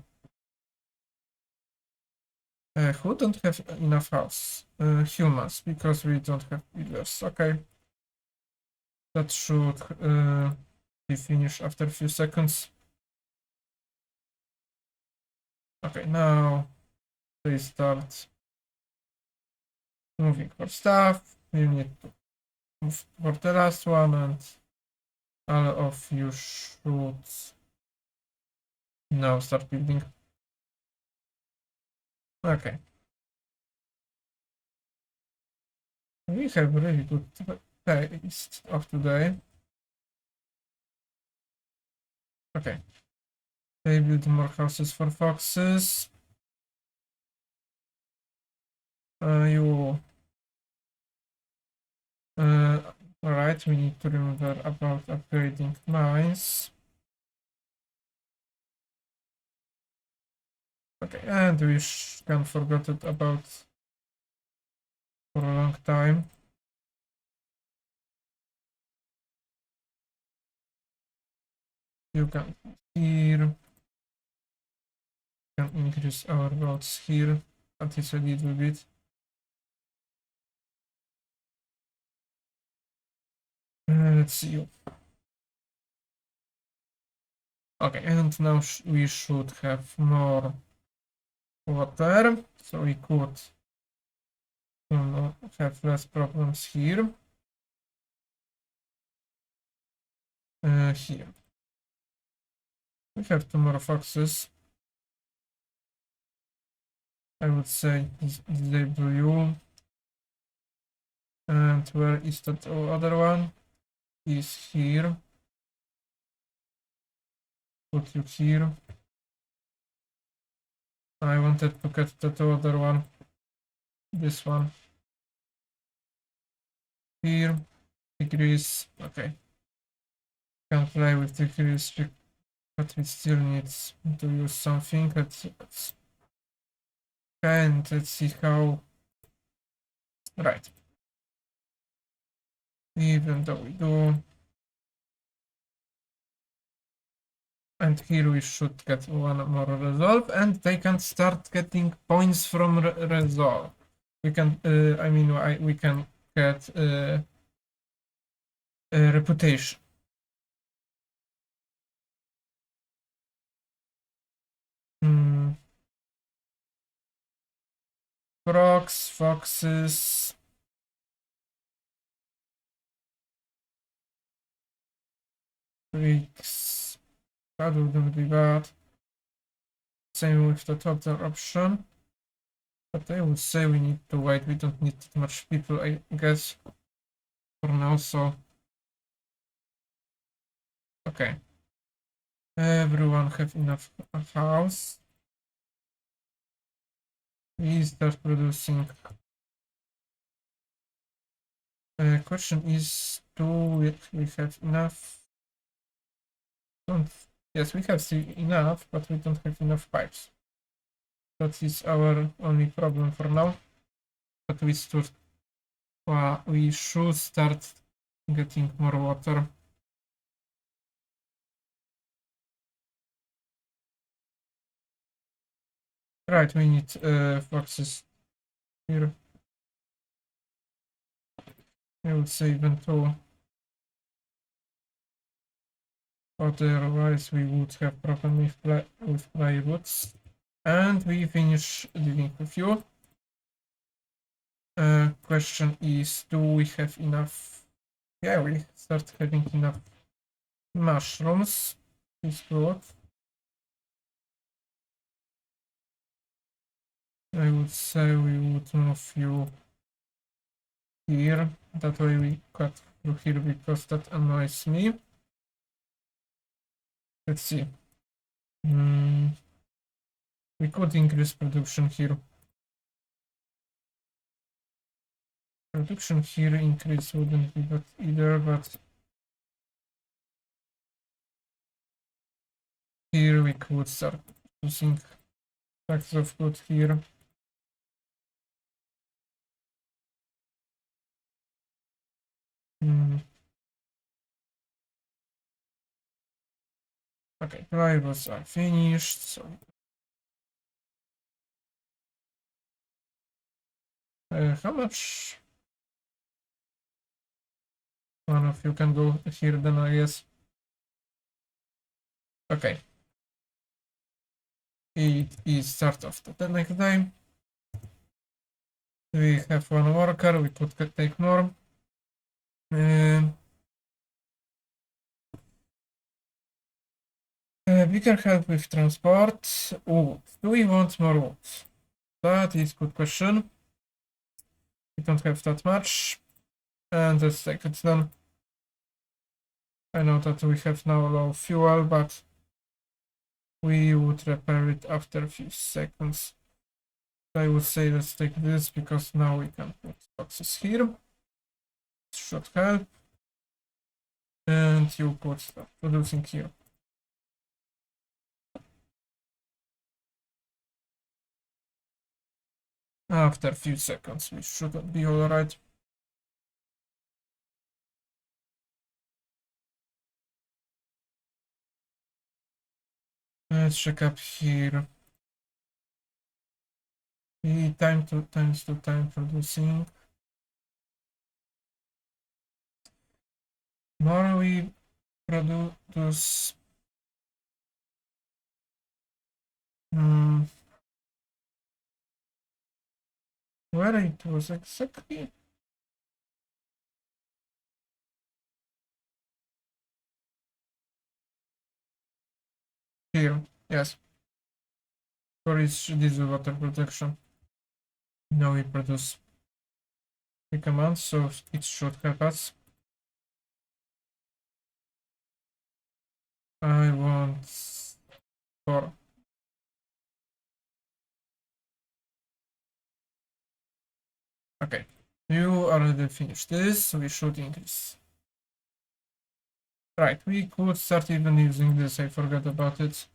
Who don't have enough house? Humans, because we don't have builders. Okay. That should be finished after a few seconds. Okay, now they start moving for stuff. You need to move for the last one, and all of you should now start building. Okay. We have really good taste of today. Okay. They build more houses for foxes. You. Alright, we need to remember about upgrading mines. Okay, and we can forget it about for a long time. You can here. Can increase our roads here at least a little bit. Let's see. Okay, and now we should have more water, so we could have less problems here. Here. We have two more foxes. I would say disable you. And where is that other one? Is here. Put you here. I wanted to get that other one. This one. Here. Degrees. Okay. Can play with degrees, but we still need to use something. Let's and let's see how. Right. Even though we do. And here we should get one more resolve, and they can start getting points from resolve. We can, I mean, we can get reputation. Frogs, foxes. Freaks. That wouldn't be bad. Same with the top option. But I would say we need to wait. We don't need that much people, I guess, for now, so. Okay. Everyone have enough house. We start producing. Question is, do we have enough? Yes, we have still enough, but we don't have enough pipes. That is our only problem for now. But we should start getting more water. Right, we need foxes here. I would say even two. Otherwise, we would have problem with plywoods. And we finish dealing with you. Question is, do we have enough? Yeah, we start having enough mushrooms. Is good. I would say we would move you here. That way we cut through here because that annoys me. Let's see. We could increase production here. Production here increase wouldn't be bad either, but here we could start using stacks of wood here. Okay, drivers are finished, so how much? One of you can go here then, I guess. Okay. it is start of the next day. We have one worker, we could take more. Bigger help with transport. Wood. Do we want more wood? That is good question. We don't have that much. And let's take it then. I know that we have now low fuel, but we would repair it after a few seconds. I would say let's take this because now we can put boxes here. It should help. And you could start producing here. After a few seconds, we should be alright. Let's check up here. The time to time producing. More we produce. Where it was exactly? Here, yes. For each diesel water protection. Now we produce the command, so it should help us. I want 4. Okay, you already finished this, we should increase. Right, we could start even using this, I forgot about it.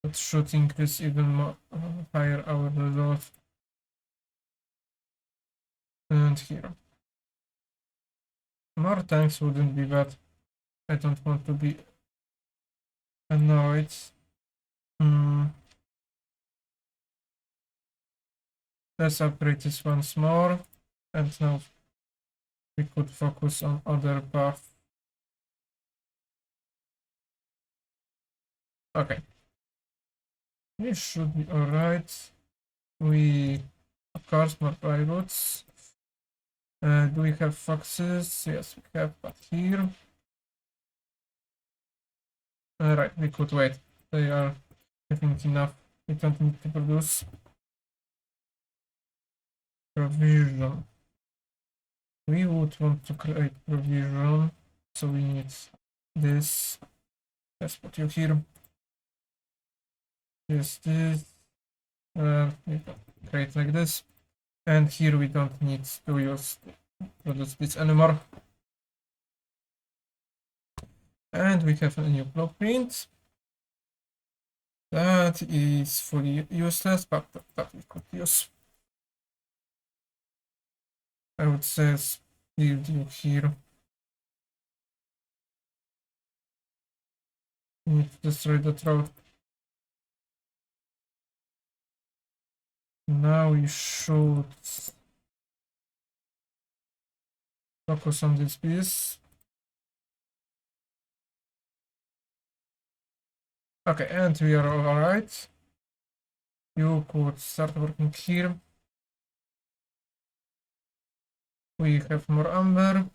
That should increase even more higher our resolve. And here. More tanks wouldn't be bad. I don't want to be annoyed. Let's upgrade this once more. And now we could focus on other path. Okay. We should be alright. We, of course, more plywood. Do we have foxes? Yes, we have, but here. Right, we could wait. They are, I think, enough. We don't need to produce. Provision. We would want to create provision, so we need this. Let's put you here. This. We can create like this. And here we don't need to produce this anymore. And we have a new blueprint. That is fully useless, but that we could use. I would say build you here. We need to destroy that road. Now we should focus on this piece. Okay, and we are all right. You could start working here. We have more amber.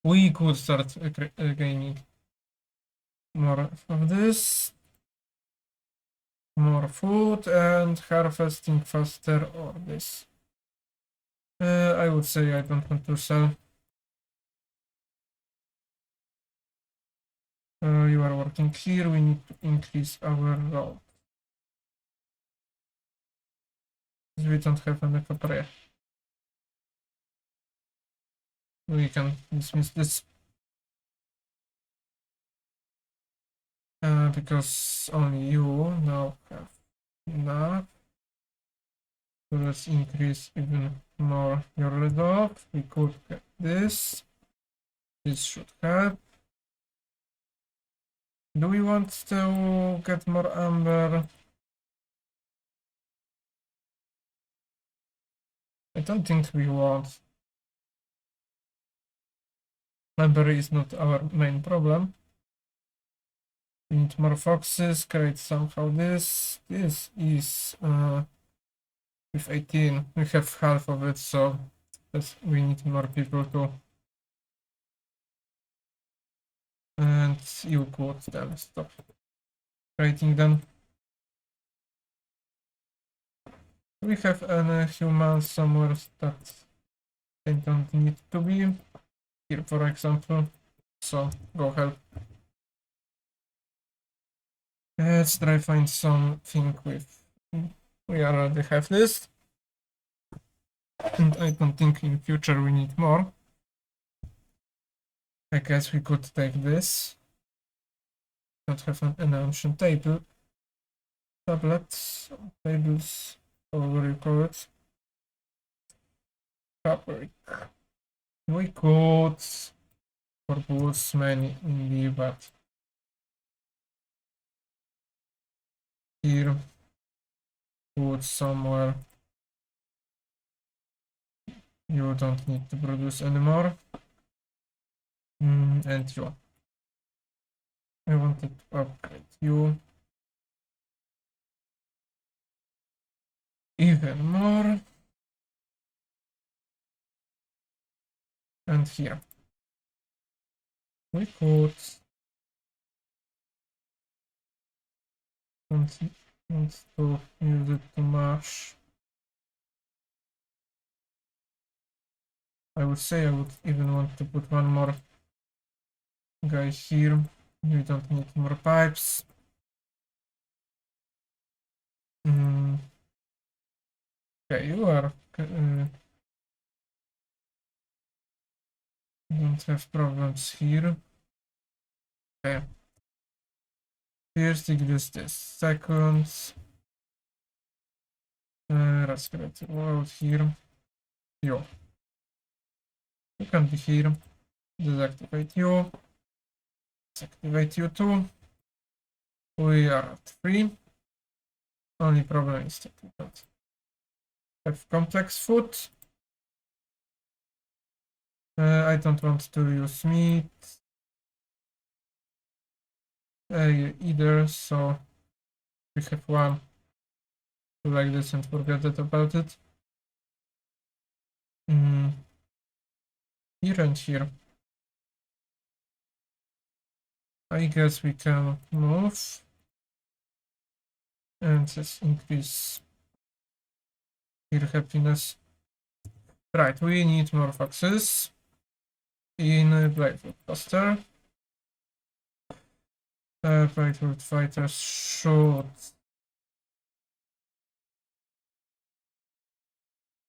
We could start gaining more of this. More food and harvesting faster or this. I would say I don't want to sell. You are working here, we need to increase our road. We don't have any copper. We can dismiss this. Because only you now have enough. So let's increase even more your resolve. We could get this. This should help. Do we want to get more amber? I don't think we want. Amber is not our main problem. We need more foxes, create somehow this. This is with 18. We have half of it, so we need more people to. And you could then stop creating them. We have humans somewhere that they don't need to be. Here, for example. So go help. Let's try find something with. We already have this. And I don't think in future we need more. I guess we could take this. Don't have an ancient table. Tablets, tables, whatever you call it. Fabric. We could propose many indeed, but here put somewhere. You don't need to produce anymore. And you. I wanted to upgrade you even more. And here we could don't want to use it too much. I would say I would even want to put one more guy here. We don't need more pipes. Okay, you are don't have problems here. Okay. First this second. Let's get the world here. You can be here. Deactivate you. Deactivate you too. We are at 3. Only problem is that we don't have complex food. I don't want to use meat either, so we have one like this and forget about it. Here and here. I guess we can move and just increase your happiness. Right, we need more foxes in Blightrot cluster. Blightrot fighters should.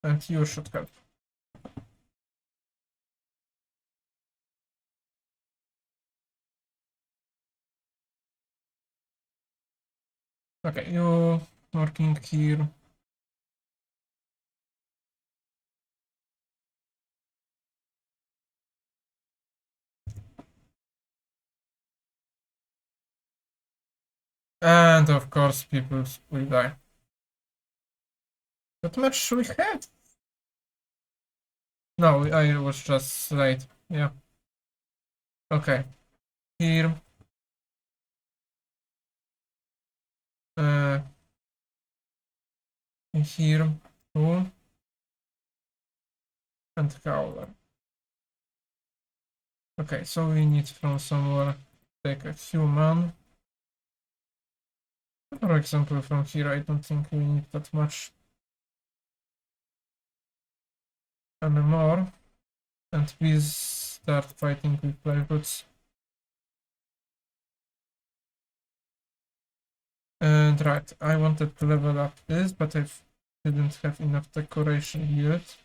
And you should help. Okay, you working here. And of course, people will die. What much should we have? No, I was just late. Yeah. Okay. Here. Here. Two. And Howler. Okay, so we need from somewhere take a human. For example, from here, I don't think we need that much anymore. And we start fighting with Blightrots. And right, I wanted to level up this, but I didn't have enough decoration yet.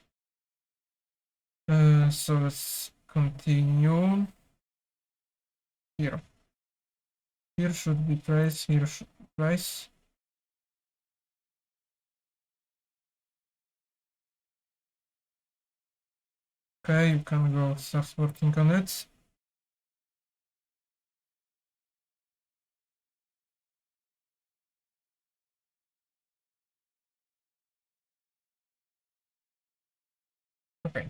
So let's continue. Here. Here should be place, here should be place. Okay, you can go start working on it. Okay.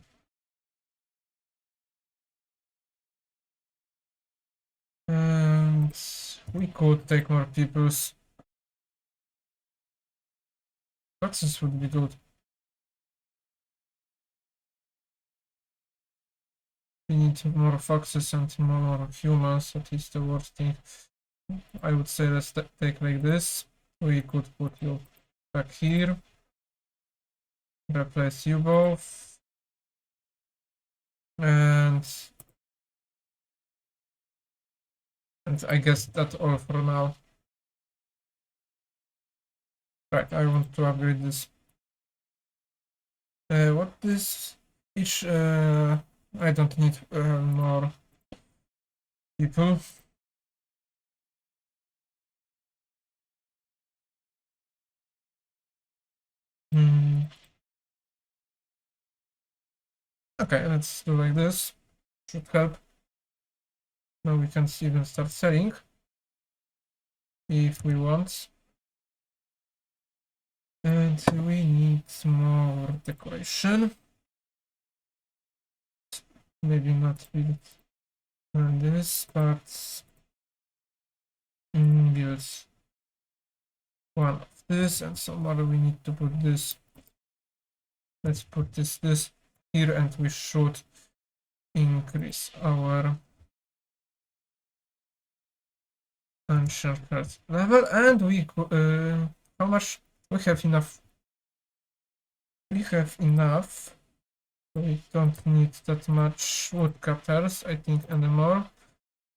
And we could take more peoples. Foxes would be good. We need more foxes and more humans, that is the worst thing. I would say let's take like this. We could put you back here. Replace you both. And I guess that's all for now. Right, I want to upgrade this. What is each? I don't need more people. Okay, let's do like this. Should help. Now we can even start selling if we want. And we need more decoration. Maybe not build this, but build one of this, and somewhere we need to put this. Let's put this here, and we should increase our ancient cards level. And we how much we have enough? We have enough. We don't need that much woodcutters, I think, anymore.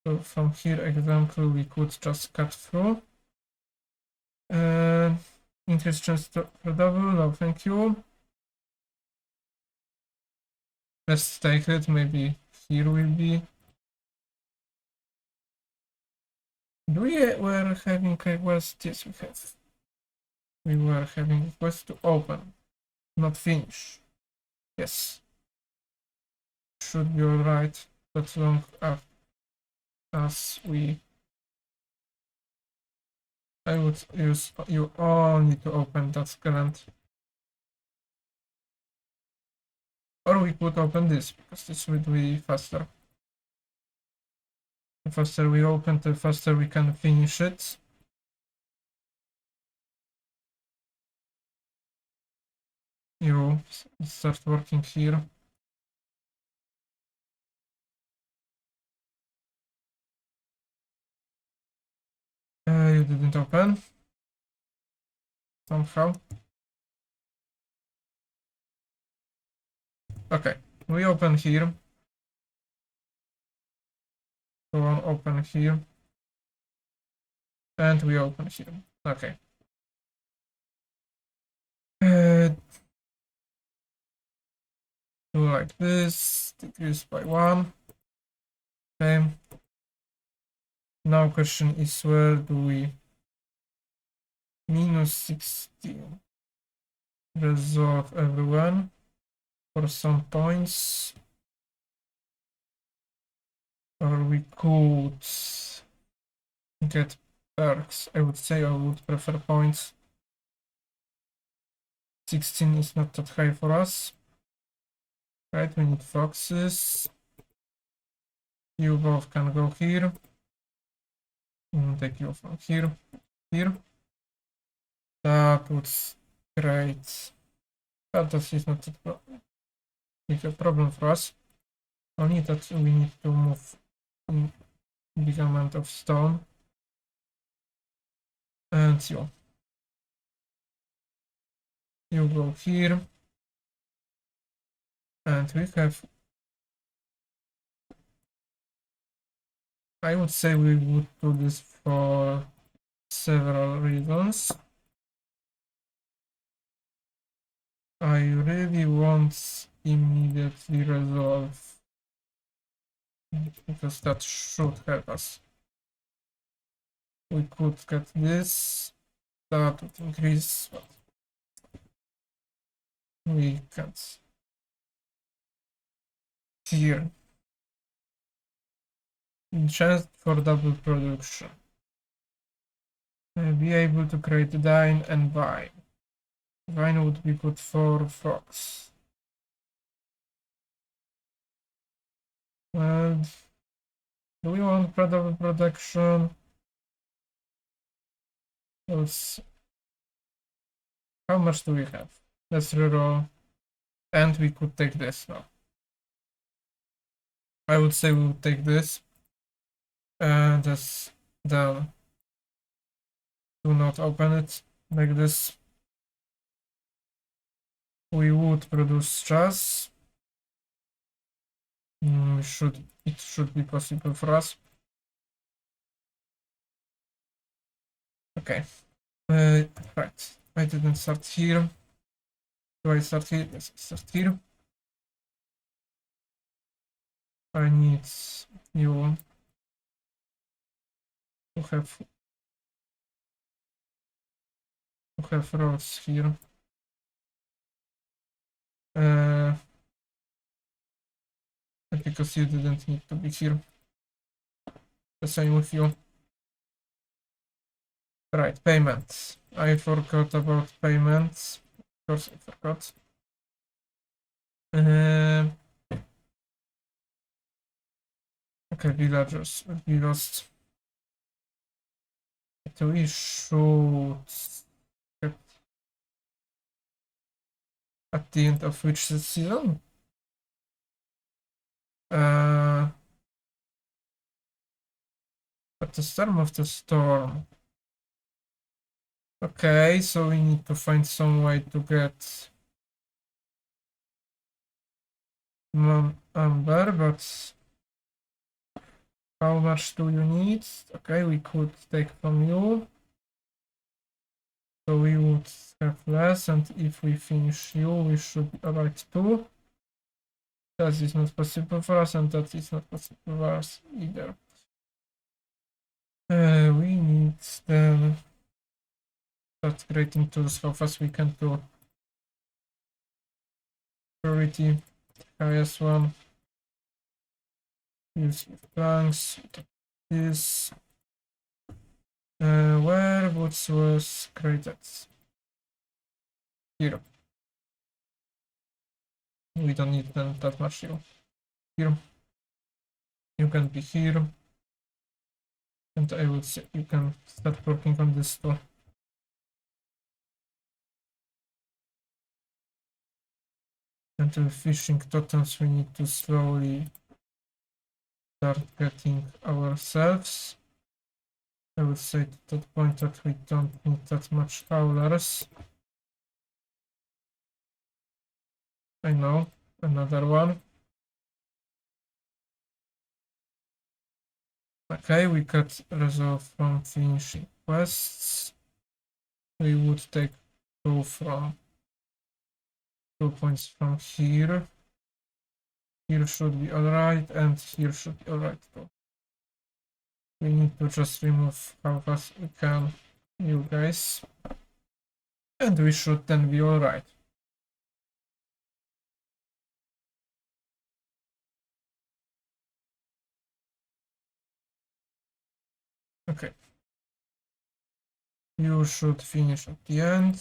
So from here, example, we could just cut through. Increase chance for double. No, thank you. Let's take it. Maybe here will be. Do we were having request? Yes, we have. We were having request to open, not finish. Yes. Should be alright. As long as we. I would use you only to open that grant. Or we could open this, because this would be faster. The faster we open, the faster we can finish it. You start working here. You didn't open. Somehow. Okay, we open here. Go on, open here. And we open here. Okay. Do like this, decrease by 1. Okay. Now question is, where do we -16 resolve everyone for some points? Or we could get perks. I would say I would prefer points. 16 is not that high for us. Right, we need foxes. You both can go here. Take you from here. That would great. But that is not a problem for us. Only that we need to move in big amount of stone. And you go here. And we have, I would say we would do this for several reasons. I really want immediately resolve, because that should help us. We could get this, that would increase, but we can't. Here, chance for double production. Be able to create dine and vine. Vine would be good for frogs. And do we want double production? Let's. How much do we have? Let's reroll. And we could take this now. I would say we would take this. And that's done. Do not open it like this. We would produce stress. It should be possible for us. Okay. Right. I didn't start here. Do I start here? Yes, I start here. I need you to have rows here. Because you didn't need to be here. The same with you. Right, payments. I forgot about payments. Of course, I forgot. Okay, villagers will be lost. So we should get at the end of which season? At the start of the storm. Okay, so we need to find some way to get Amber, but how much do you need? Okay, we could take from you. So we would have less, and if we finish you, we should be alright too. That is not possible for us, and that is not possible for us either. We need then start creating tools how fast we can do. Priority, highest one. Use with planks. This. Where woods was created? Here. We don't need them that much here. Here. You can be here. And I would say you can start working on this too. And with fishing totems, we need to slowly start getting ourselves. I would say to that point that we don't need that much howlers. I know, another one. Okay, we got resolve from finishing quests. We would take 2 points from here. Here should be alright, and here should be alright too. We need to just remove how fast we can, you guys. And we should then be alright. Okay. You should finish at the end.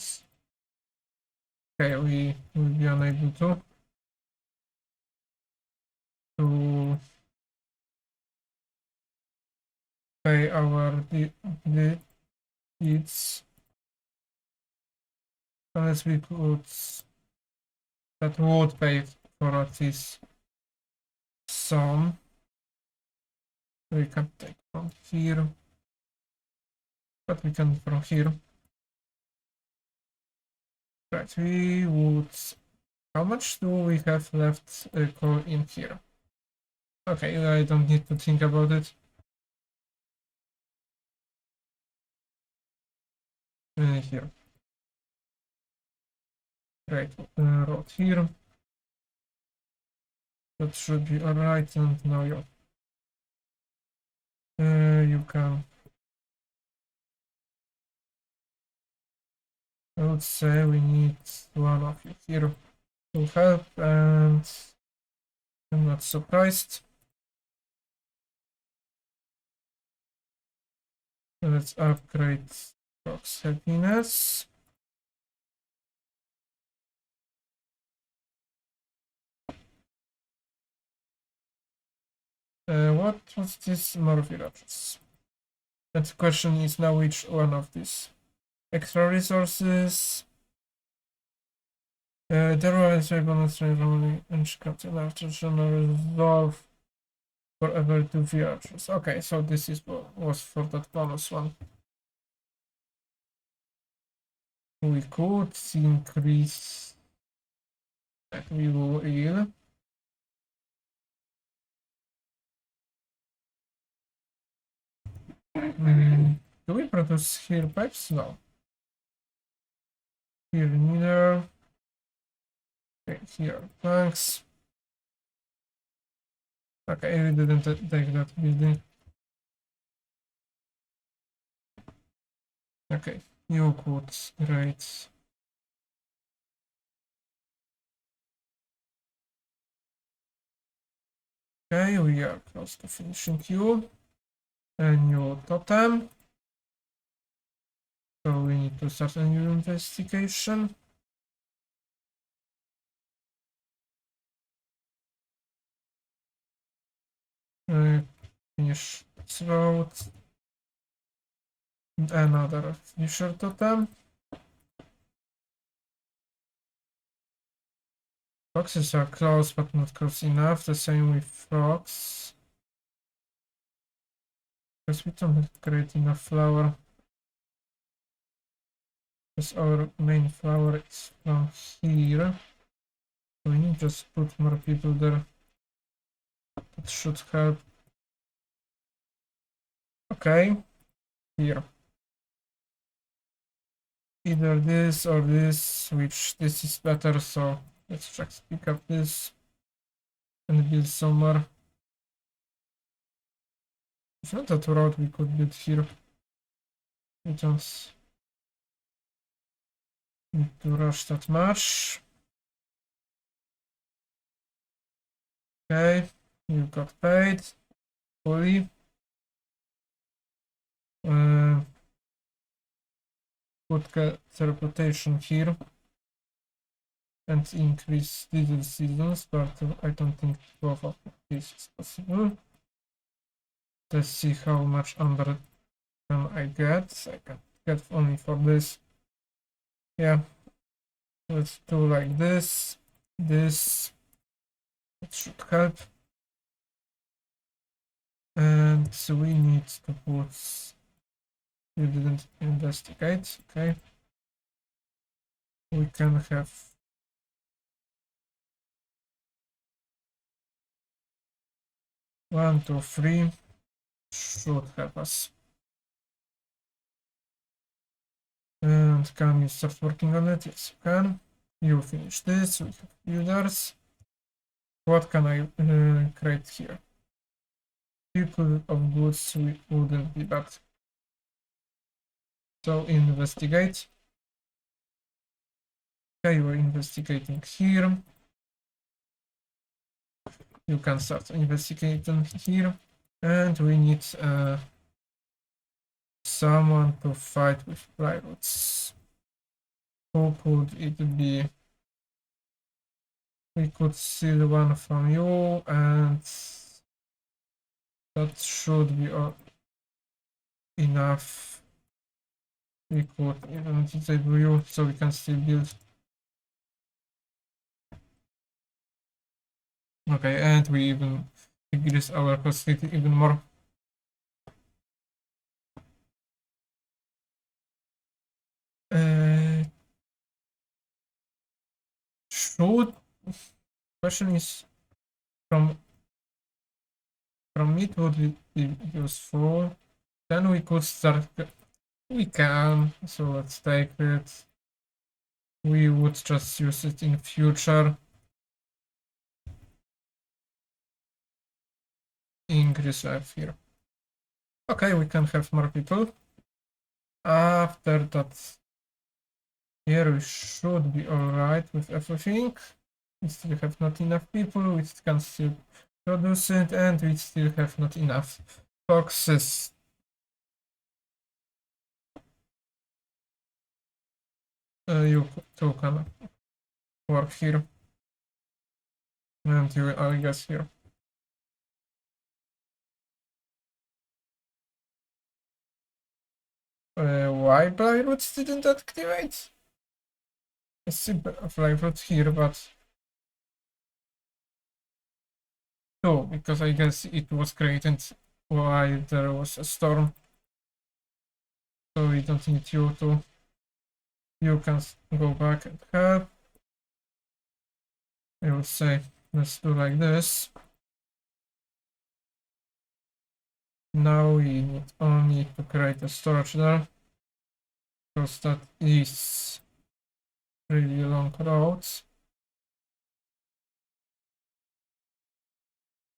Okay, we will be unable to pay our deeds. Unless we could, that would pay for at least some. We can take from here, but we can from here. Right, we would. How much do we have left coal in here? Okay, I don't need to think about it. Here. Right, road here. That should be alright, and now you can. I would say we need one of you here to help, and I'm not surprised. Let's upgrade Rock's happiness. What was this? More villages. And the question is now which one of these? extra resources. There was a bonus randomly instructed after general resolve forever to villages. Okay, so this is what was for that bonus one. We could increase that we will heal. Do we produce here pipes? No. Here neither. Okay, here planks. Okay, we didn't take that building. Okay, new codes, great. Okay, we are close to finishing you. A new totem. So we need to start a new investigation. Finish this road. Another finisher totem. Foxes are close, but not close enough. The same with frogs. Because we don't have great enough flour. Because our main flour is from here. So we need to just put more people there. That should help. Okay, here. Either this or this, which this is better, so let's just pick up this and build somewhere. It's not that road we could build here. We don't need to rush that much. Okay, you got paid fully. Put the reputation here and increase diesel seasons, but I don't think both of this is possible. Let's see how much amber can I get. I can get only for this. Yeah, let's do like this. This, it should help. And so we need to put, you didn't investigate, okay. We can have 1, 2, 3 should help us. And can you start working on it? Yes, you can. You finish this. We have builders. What can I create here? People of goods wouldn't be bad. So investigate. Okay, we're investigating here. You can start investigating here. And we need someone to fight with Blightrots. Who could it be? We could steal one from you, and that should be enough. We could even disable you, so we can still build. Okay, and we even increase our hostility even more. Should question is from it would be useful. Then we could start. We can, so let's take it. We would just use it in future. Increase life here. Okay, we can have more people. After that, here we should be alright with everything. We still have not enough people, we can still produce it, and we still have not enough boxes. You two can work here. And you, I guess, here. why Blightrot didn't activate? I see Blightrot here, but no, because I guess it was created while there was a storm. So we don't need you to. You can go back and help. I would say let's do like this. Now we need only to create a storage there, because that is really long roads.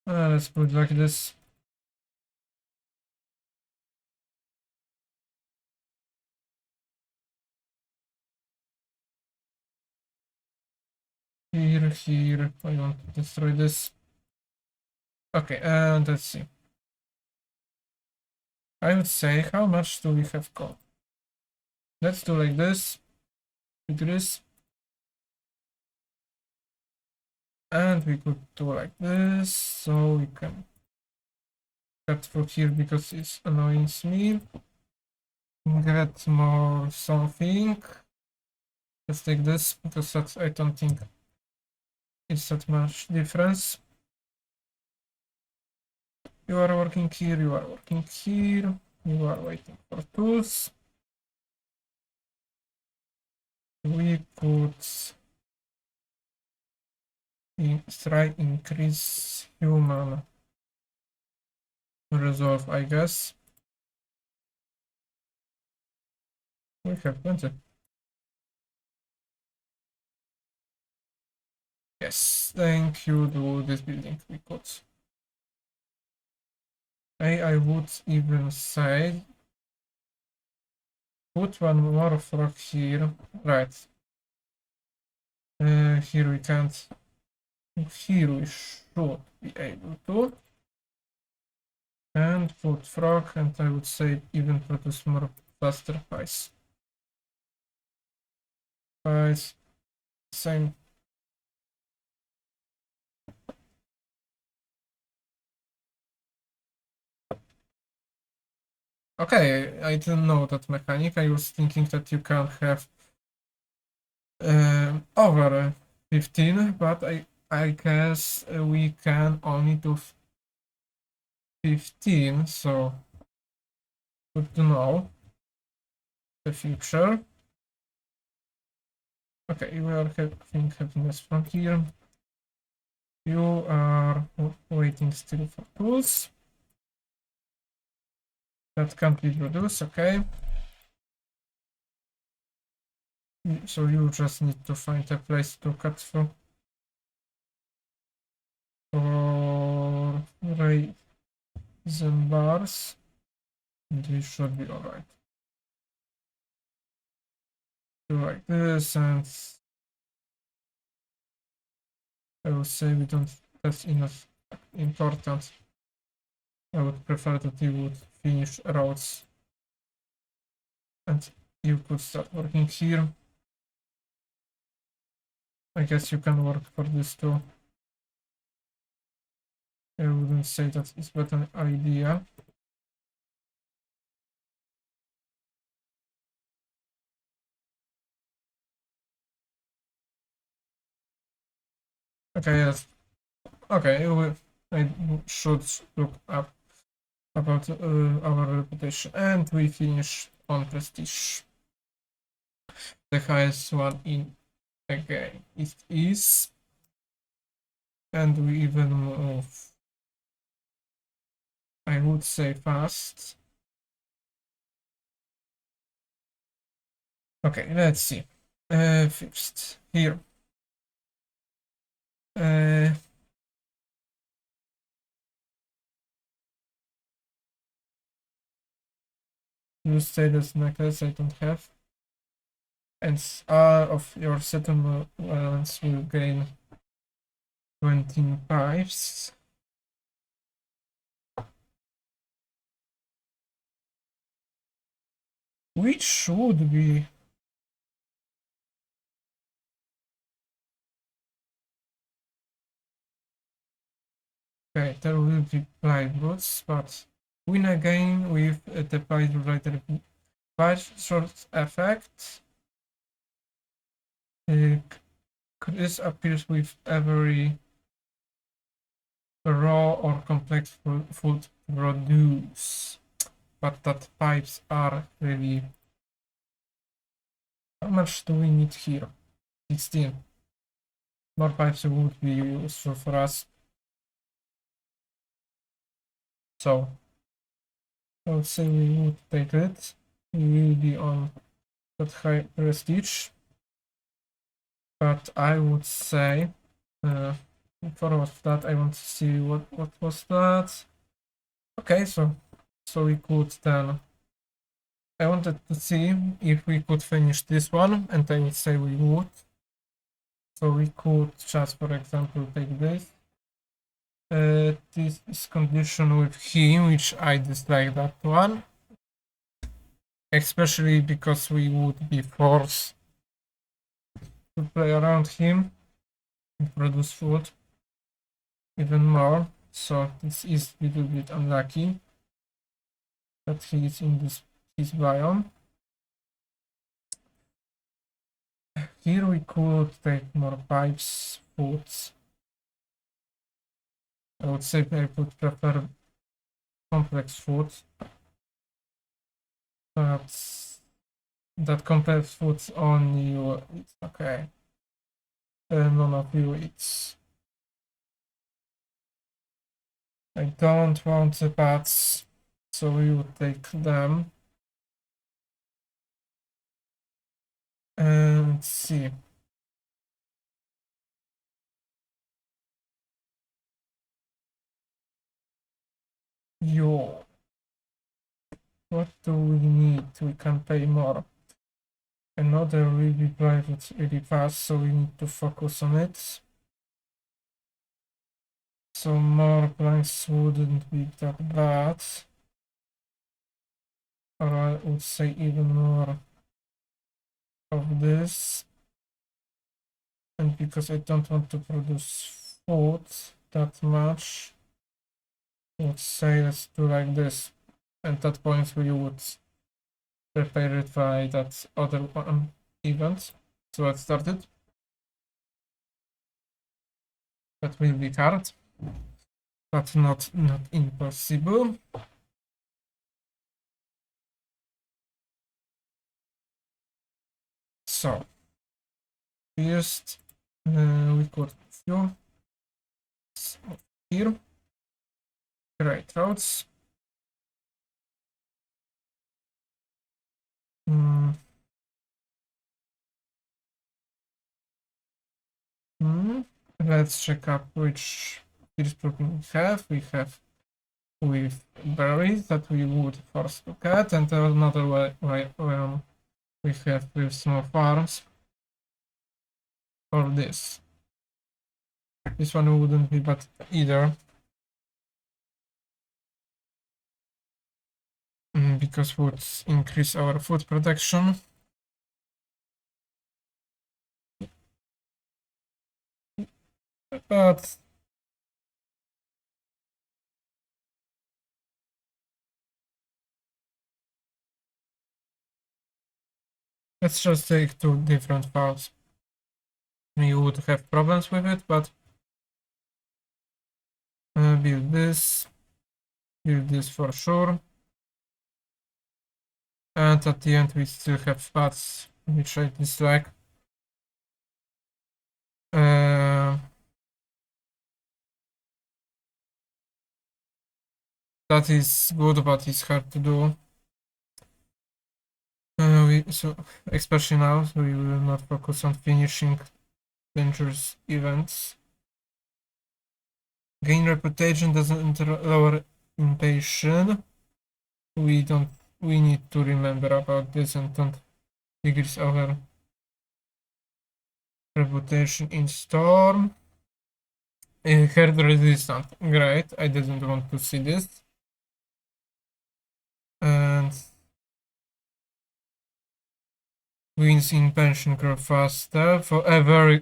Let's put it like this. Here, I want to destroy this. Okay, and let's see. I would say, how much do we have got? Let's do like this. With this. And we could do like this, so we can cut through here because it annoys me. Get more something. Let's take this because that's, I don't think it's that much difference. You are working here, you are working here, you are waiting for tools. We could try increase human resolve, I guess. We have plenty. Yes, thank you to this building we could. I would even say put one more frog here. Right. Here we can't. Here we should be able to. And put frog, and I would say even produce more faster pies. Pies. Same. Okay, I didn't know that mechanic. I was thinking that you can have over 15, but I guess we can only do 15, so good to know the future. Okay, we are having happiness from here. You are waiting still for tools. That can't be produced, okay. So you just need to find a place to cut through. Or raisin bars. This should be alright. Do like this, and I would say we don't, that's enough important. I would prefer that you would finish routes and you could start working here. I guess you can work for this too. I wouldn't say that it's better idea. Okay, yes. Okay, I should look up about our reputation, and we finish on prestige. The highest one in the game it is, and we even move, I would say, fast. Okay, let's see. Fixed here. You say this necklace I don't have, and of your settlements will gain 20 pipes. Which should be okay. There will be Blightrots, but win again with the Blightrot Blightrot effect. This appears with every raw or complex food produce, but that pipes are really. How much do we need here? 16. More pipes would be useful for us. So I would say we would take it. We will be on that high prestige. But I would say for that I want to see what was that. Okay, so we could then. I wanted to see if we could finish this one, and I would say we would. So we could just, for example, take this. This is condition with him, which I dislike that one. Especially because we would be forced to play around him and produce food even more. So this is a little bit unlucky that he is in his biome. Here we could take more pipes, foods. I would say I would prefer complex food. But that complex foods only you eat. Okay. None of you eats. I don't want the bats, so we would take them. And see. Yo. What do we need? We can pay more. Another will be private really fast, so we need to focus on it. So more planks wouldn't be that bad. Or I would say even more of this. And because I don't want to produce food that much, I would say let's do like this. And at that point we would prepare it by that other one event. So let's start it. That will be hard, but not impossible. So first we could fuel here. Great roads. Let's check up which first protein we have. We have with berries that we would force to cut, and another way we have with small farms. Or this. This one wouldn't be bad either. Because would increase our food production. But let's just take two different files. You would have problems with it, but build this for sure. And at the end we still have paths which I dislike. That is good, but it's hard to do. So especially now, so we will not focus on finishing dangerous events. Gain reputation doesn't lower impatience. We need to remember about this and don't decrease our reputation in storm. Herd resistant. Great. I didn't want to see this. And wins in pension grow faster for a very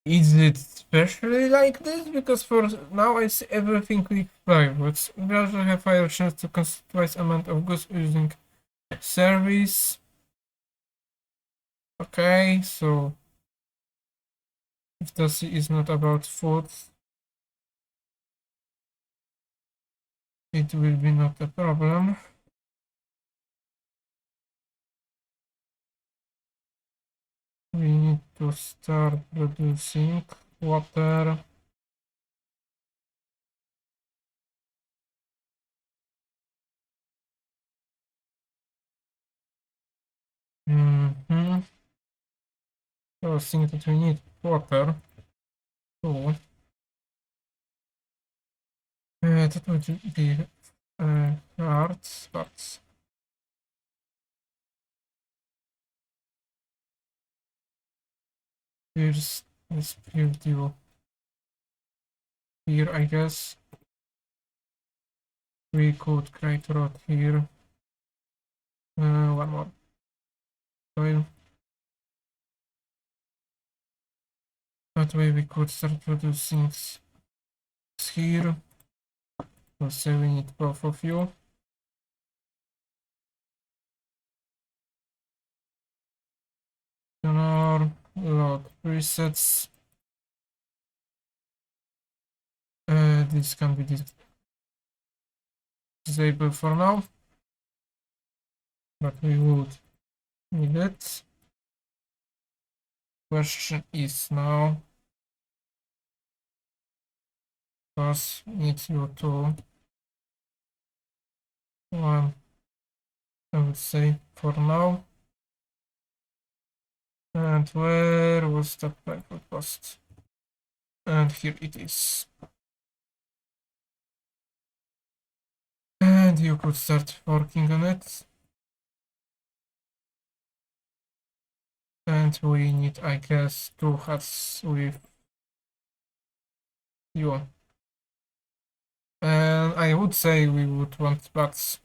Is it especially like this? Because for now I see everything click fly, but browser have higher chance to customize amount of goods using service. Okay, so if the C is not about food, it will be not a problem. We need to start producing water. Mm-hmm. So I think that we need water. So that would be hard, but here's this build here, I guess. We could create a road here. One more soil. That way we could start producing here. We'll say we need both of you. Load presets. This can be disabled for now, but we would need it. Question is now, does need you to one, I would say for now. And where was the private post? And here it is. And you could start working on it. And we need, I guess, 2 hats with you. And I would say we would want bats.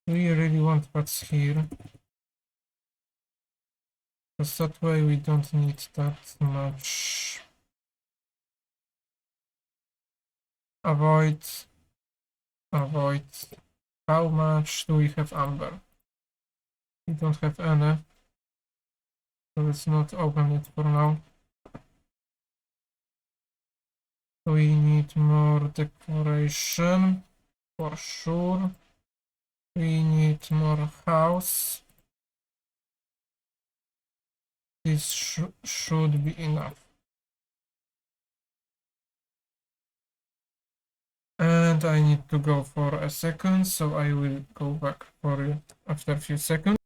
We really want bats here. Because that way we don't need that much. Avoid. How much do we have amber? We don't have any. So let's not open it for now. We need more decoration for sure. We need more house. This should be enough. And I need to go for a second, so I will go back for you after a few seconds.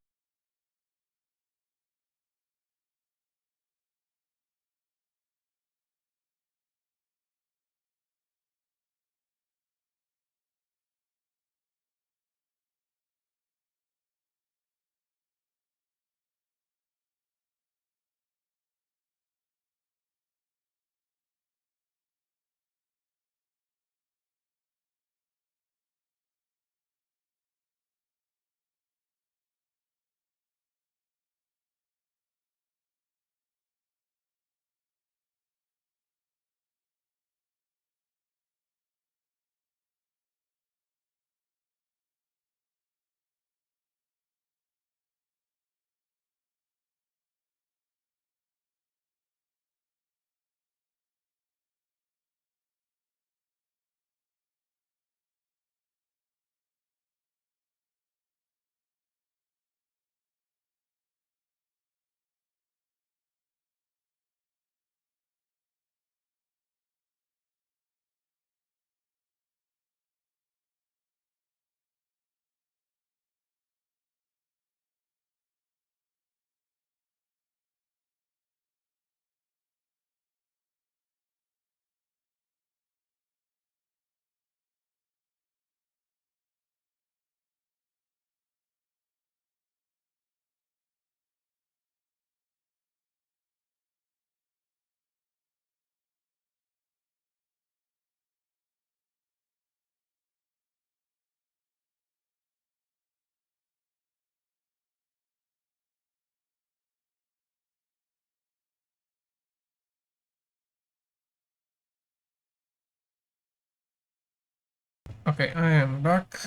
Okay, I am back.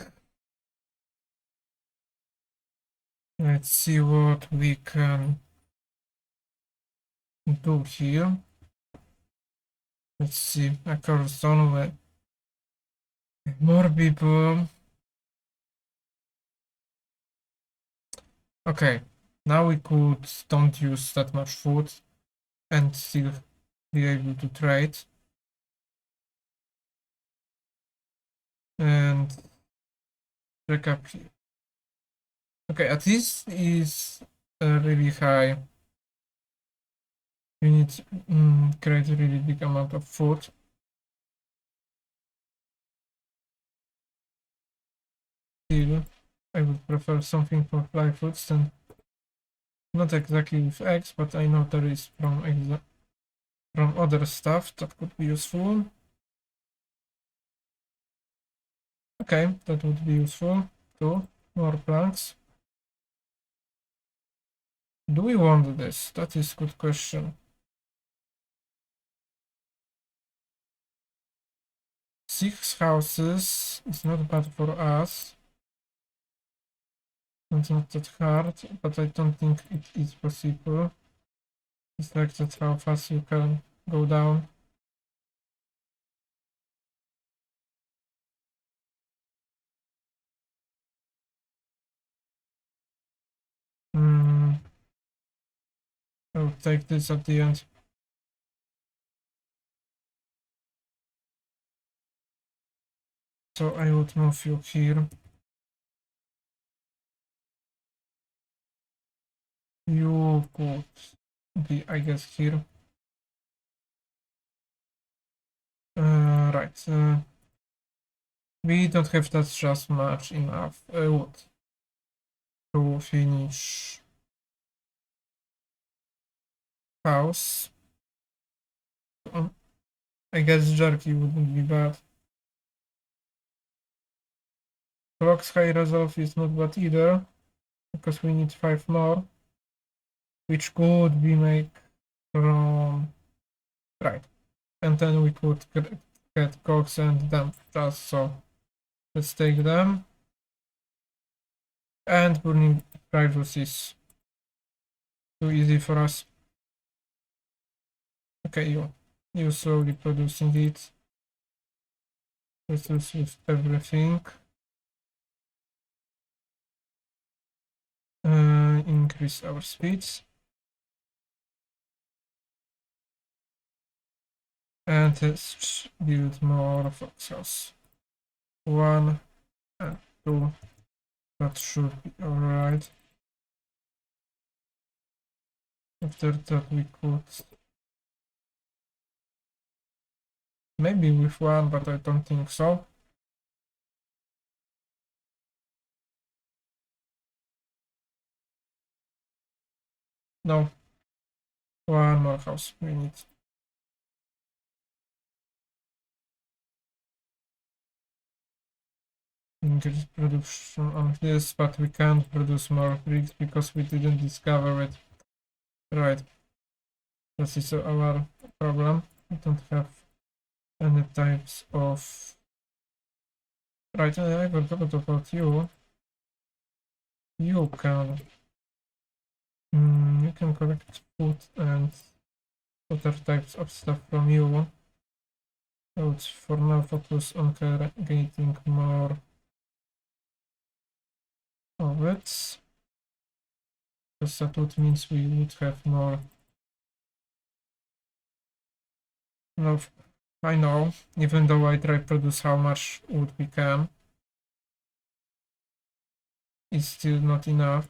Let's see what we can do here. Let's see, a cornerstone with more people. Okay, now we could don't use that much food and still be able to trade. And check up here. Okay, at least is really high. You need to create a really big amount of food. Still, I would prefer something for fly foods than not exactly with eggs, but I know there is from other stuff that could be useful. Okay, that would be useful too. More planks. Do we want this? That is a good question. 6 houses is not bad for us. It's not that hard, but I don't think it is possible. It's like that's how fast you can go down. I'll take this at the end. So I would move you here. You could be, I guess, here. Right. We don't have that just much enough wood to finish house. I guess jerky wouldn't be bad. Clock's high resolve is not bad either, because we need 5 more, which could be made from right. And then we could get cogs and them just so. Let's take them. And burning rivals is too easy for us. Okay, you slowly producing it. Let's use with everything. Increase our speeds. And let's build more foxhouse. 1 and 2. That should be alright. After that we could maybe with 1, but I don't think so. No. 1 more house we need. Increase production on this, but we can't produce more bricks because we didn't discover it. Right. This is our problem. We don't have any types of... Right, I forgot about you. You can... you can collect food and other types of stuff from you. I would for now focus on getting more of it. Because that would means we would have more. No, I know, even though I try to produce how much wood we can, it's still not enough.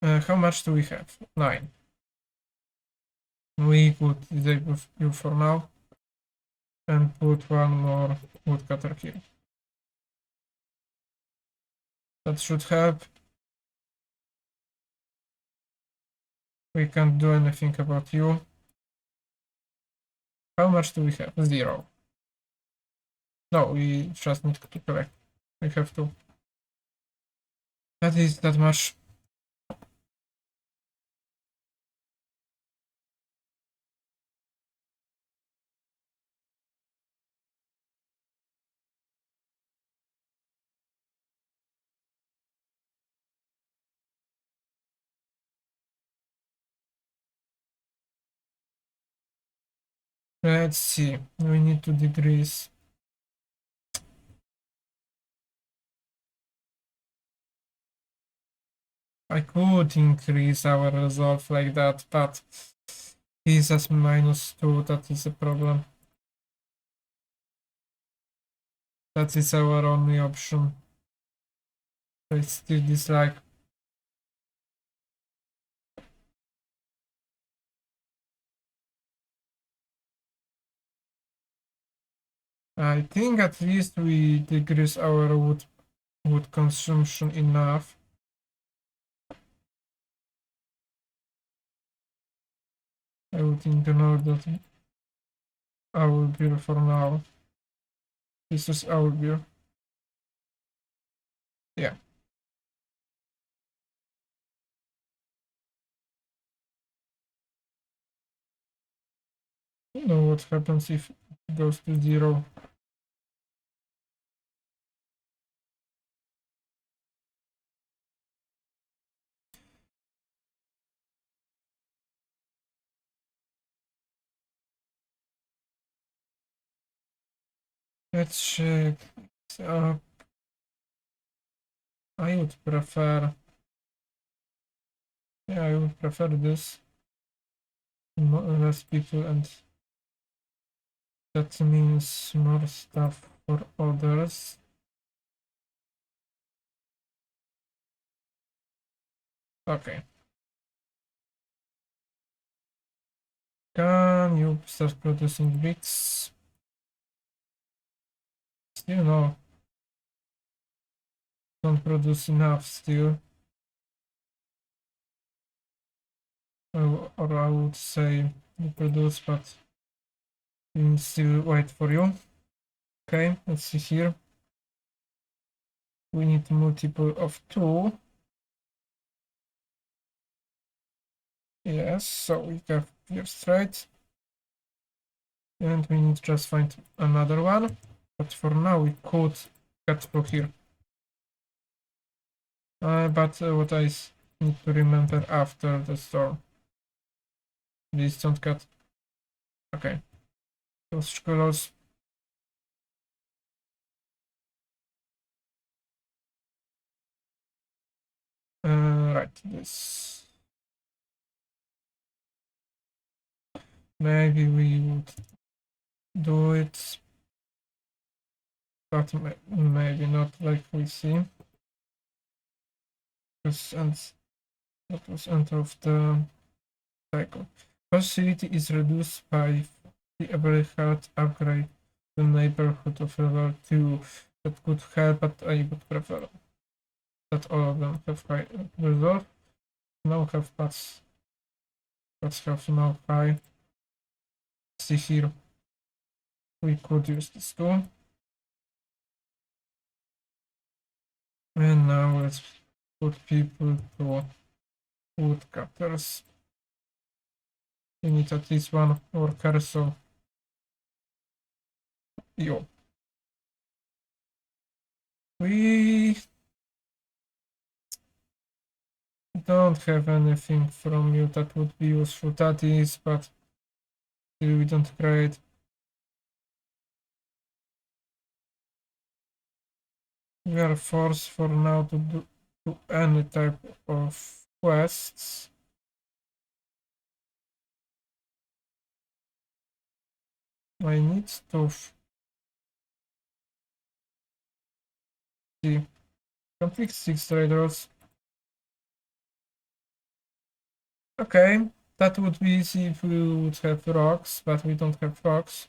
How much do we have? 9. We could disable you for now and put 1 more woodcutter here. That should help. We can't do anything about you. How much do we have? 0. No, we just need to collect. We have to. That is that much. Let's see. We need to decrease. I could increase our resolve like that, but he's at -2, that is a problem. That is our only option. I still dislike. I think at least we decrease our wood consumption enough. I would ignore that our beer for now. This is our beer. Yeah. You know what happens if it goes to 0. Let's check. I would prefer. Yeah, I would prefer this. Less people, and that means more stuff for others. Okay. Can you start producing bricks? Still no. Don't produce enough still. Or I would say you produce, but we need still wait for you. Okay, let's see here. We need a multiple of 2. Yes, so we have here straight. And we need to just find another one. But for now we could cut through here. But what I need to remember after the storm. Please don't cut. Okay. Those colors. Right, this. Maybe we would do it, but maybe not like we see. And that was end of the cycle. Facility is reduced by the every health upgrade the neighborhood of level 2. That could help, but I would prefer that all of them have high resolve. Now have paths. Paths have now high. See here. We could use this too. And now let's put people to woodcutters. We need at least one worker, so yo. We don't have anything from you that would be useful. That is, but still we don't create. We are forced for now to do any type of quests. I need to see. Complete 6 traders. Okay, that would be easy if we would have rocks, but we don't have rocks.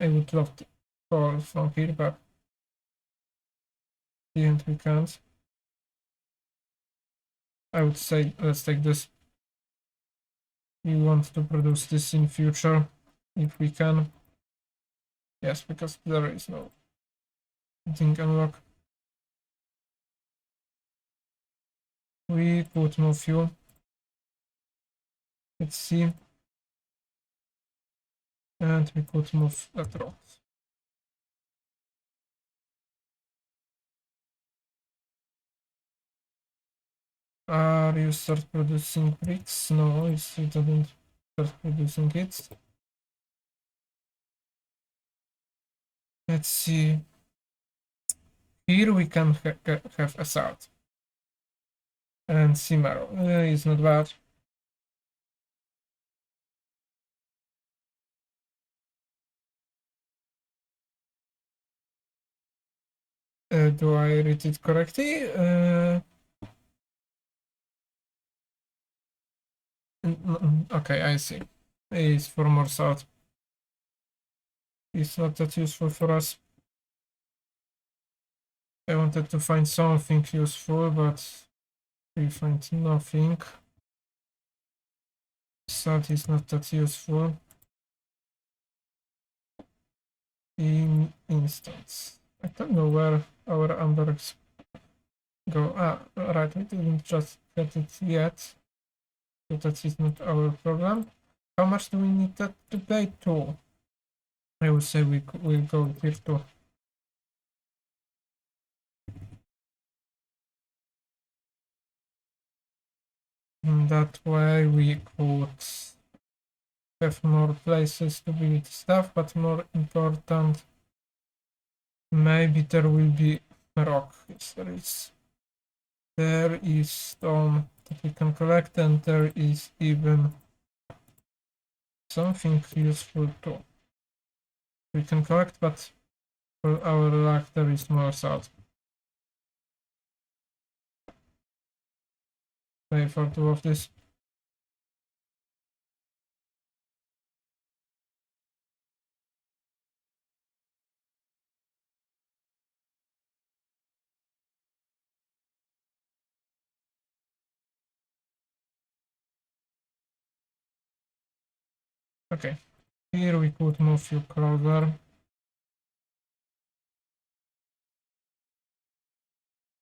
I would love to call from here, but and we can't. I would say let's take this. We want to produce this in future if we can. Yes, because there is no thing unlock. We could move you. Let's see. And we could move that road. You start producing bricks? No, you didn't start producing it. Let's see. Here we can have assault. And Cimaro is not bad. Do I read it correctly? Okay, I see. It's for more salt. It's not that useful for us. I wanted to find something useful, but we find nothing. Salt is not that useful. In instance, I don't know where our ambergs go. Ah, right, we didn't just get it yet. So that is not our problem. How much do we need that to pay to? I would say we'll go here too. And that way we could have more places to build stuff, but more important, maybe there will be rock. Yes, there is. There is stone that we can collect, and there is even something useful too. We can collect, but for our luck there is more salt. Pay for 2 of this. Okay, here we could move you closer.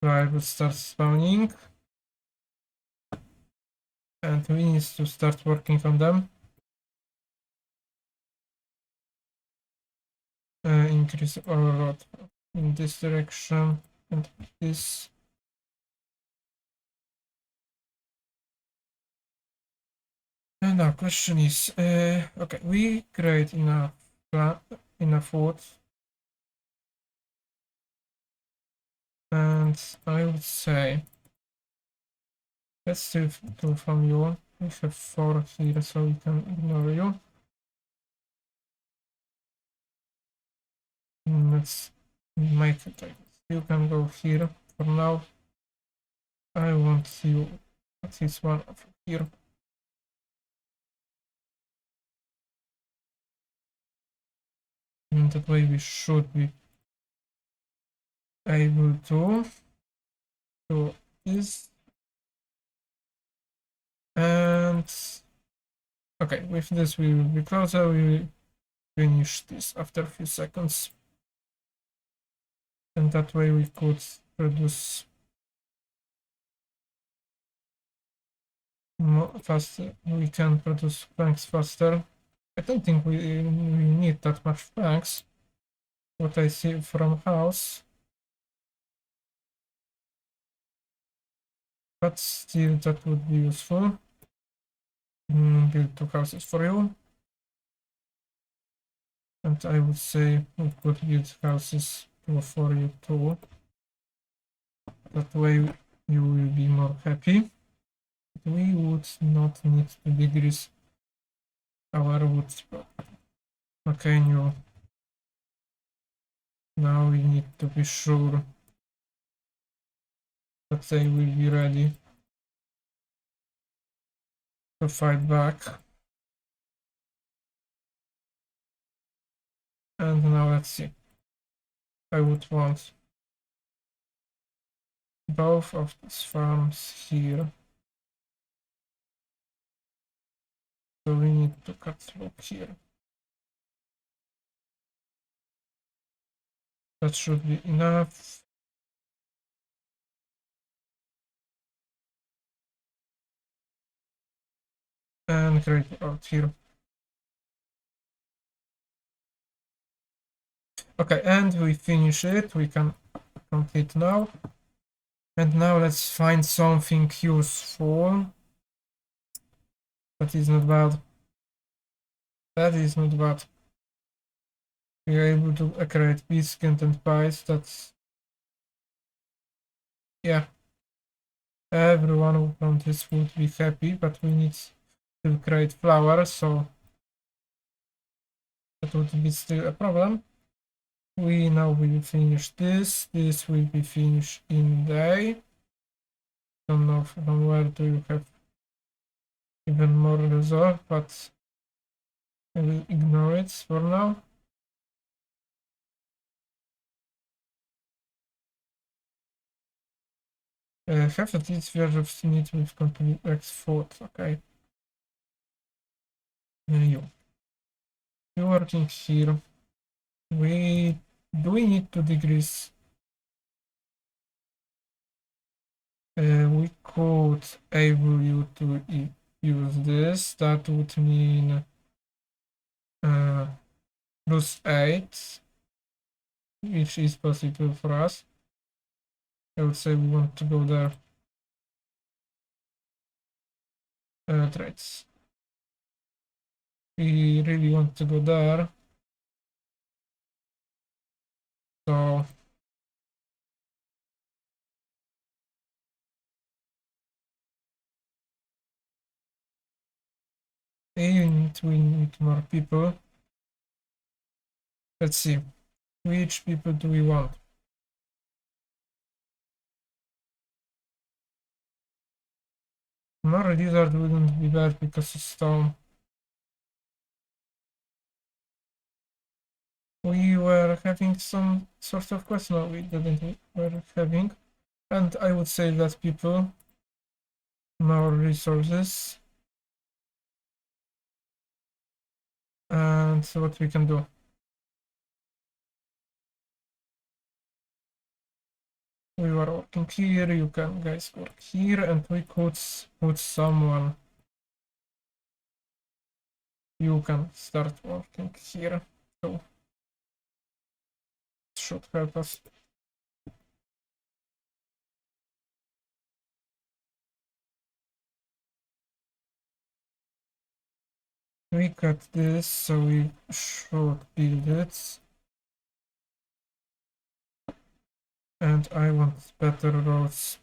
I will start spawning. And we need to start working on them. Increase overload in this direction and this. And our question is, okay, we create enough wood, and I would say let's steal 2 from you. We have 4 here, so we can ignore you. Let's make it like this. You can go here for now. I want you at least one over here. And that way we should be able to do this. And okay, with this we will be closer. We will finish this after a few seconds. And that way we could produce more faster. We can produce planks faster. I don't think we need that much planks. What I see from house. But still that would be useful. Build 2 houses for you. And I would say we could build houses for you too. That way you will be more happy. We would not need to decrease our wood spot. Okay, now we need to be sure that they will be ready to fight back. And now let's see. I would want both of these farms here. So we need to cut through here. That should be enough. And create out here. Okay, and we finish it. We can complete now. And now let's find something useful. That is not bad. That is not bad. We are able to create biscuit and pies. That's, yeah. Everyone from this would be happy, but we need to create flour, so that would be still a problem. We now will finish this. This will be finished in day. Don't know from where do you have even more resolve, but I will ignore it for now. Have at least version of need with complete X food. Okay. You working here. Do we need 2 degrees? We could able you to use this. That would mean +8, which is possible for us. I would say we want to go there. Traits. We really want to go there. So we need more people. Let's see. Which people do we want? More lizard wouldn't be bad because it's stone. We were having some sort of quest. No, we didn't. We were having. And I would say that people, more resources. And what we can do. We were working here, you can guys work here, and we could put someone. You can start working here. So it should help us. We got this, so we should build it. And I want better roads.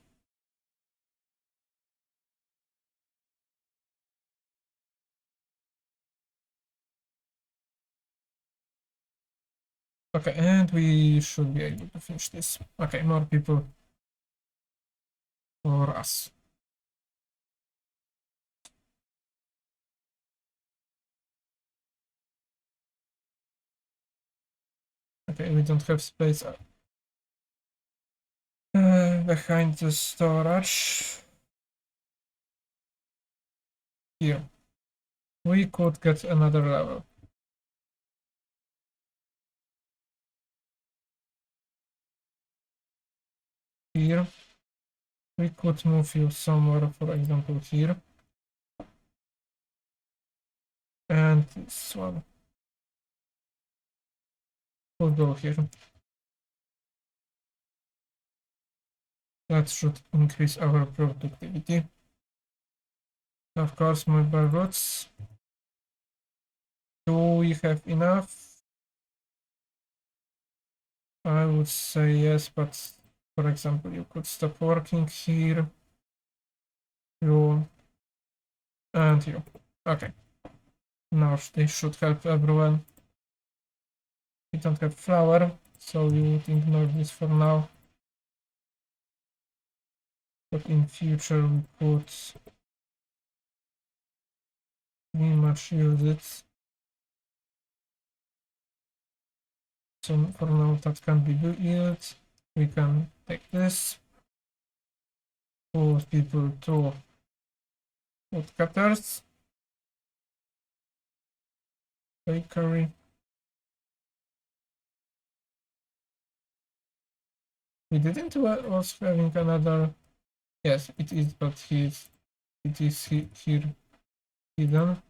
Okay, and we should be able to finish this. Okay, more people for us. Okay, we don't have space behind the storage. Here. We could get another level. Here. We could move you somewhere, for example, here. And this one. We'll go here. That should increase our productivity. Of course, mobile routes. Do we have enough? I would say yes, but for example, you could stop working here. You and you. Okay. Now they should help everyone. We don't have flour, so we would ignore this for now. But in future we could pretty much use it. So for now that can be used. We can take this. Put people to woodcutters. Bakery. We didn't was having another. Yes, it is, but it is here hidden.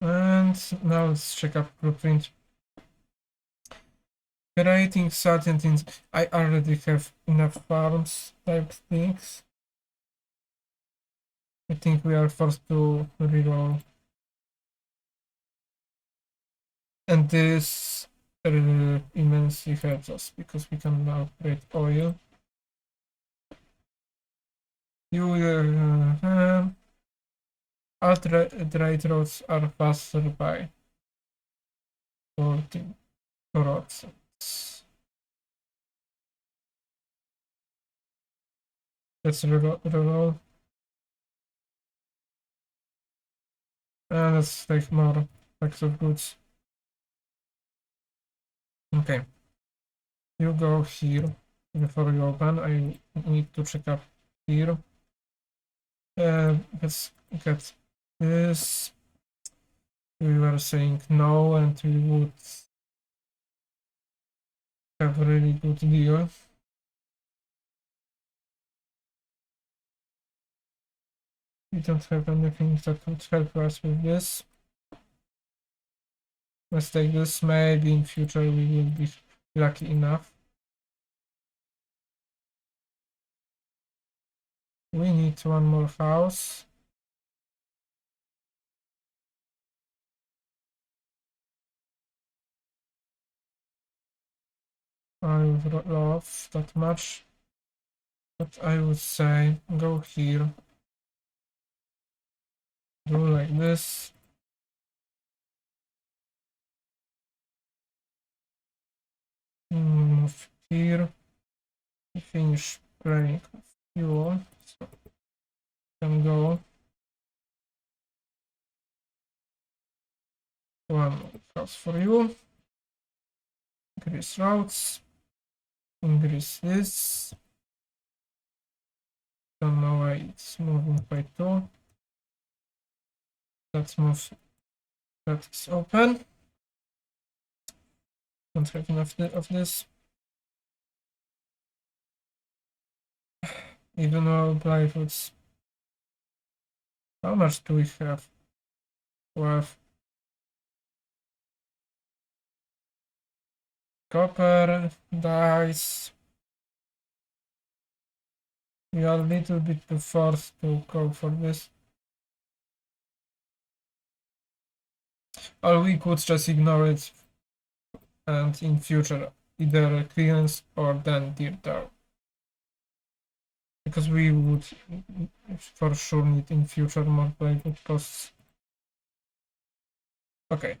And now let's check up blueprint. Creating certain things. I already have enough farms type things. I think we are forced to reroll. And this immensely helps us because we can now create oil. Alt-right roads are faster by 14%. Let's reroll. And let's take more packs of goods. Okay. You go here before you open. I need to check up here. Let's get this. We were saying no, and we would have a really good deal. We don't have anything that could help us with this. Let's take this. Maybe in future we will be lucky enough. We need one more house. I would love that much, but I would say go here. Do like this. Move here. Finish spraying fuel. So can go. One house for you. Increase routes. Increase this. Don't know why it's moving by 2. Let's move. That is open. Don't have enough of this. Even though Blightrots. How much do we have? 12. Copper, dice. We are a little bit too forced to go for this. Or we could just ignore it and in future either clearance or then deep down. Because we would for sure need in future more playbook costs. Okay.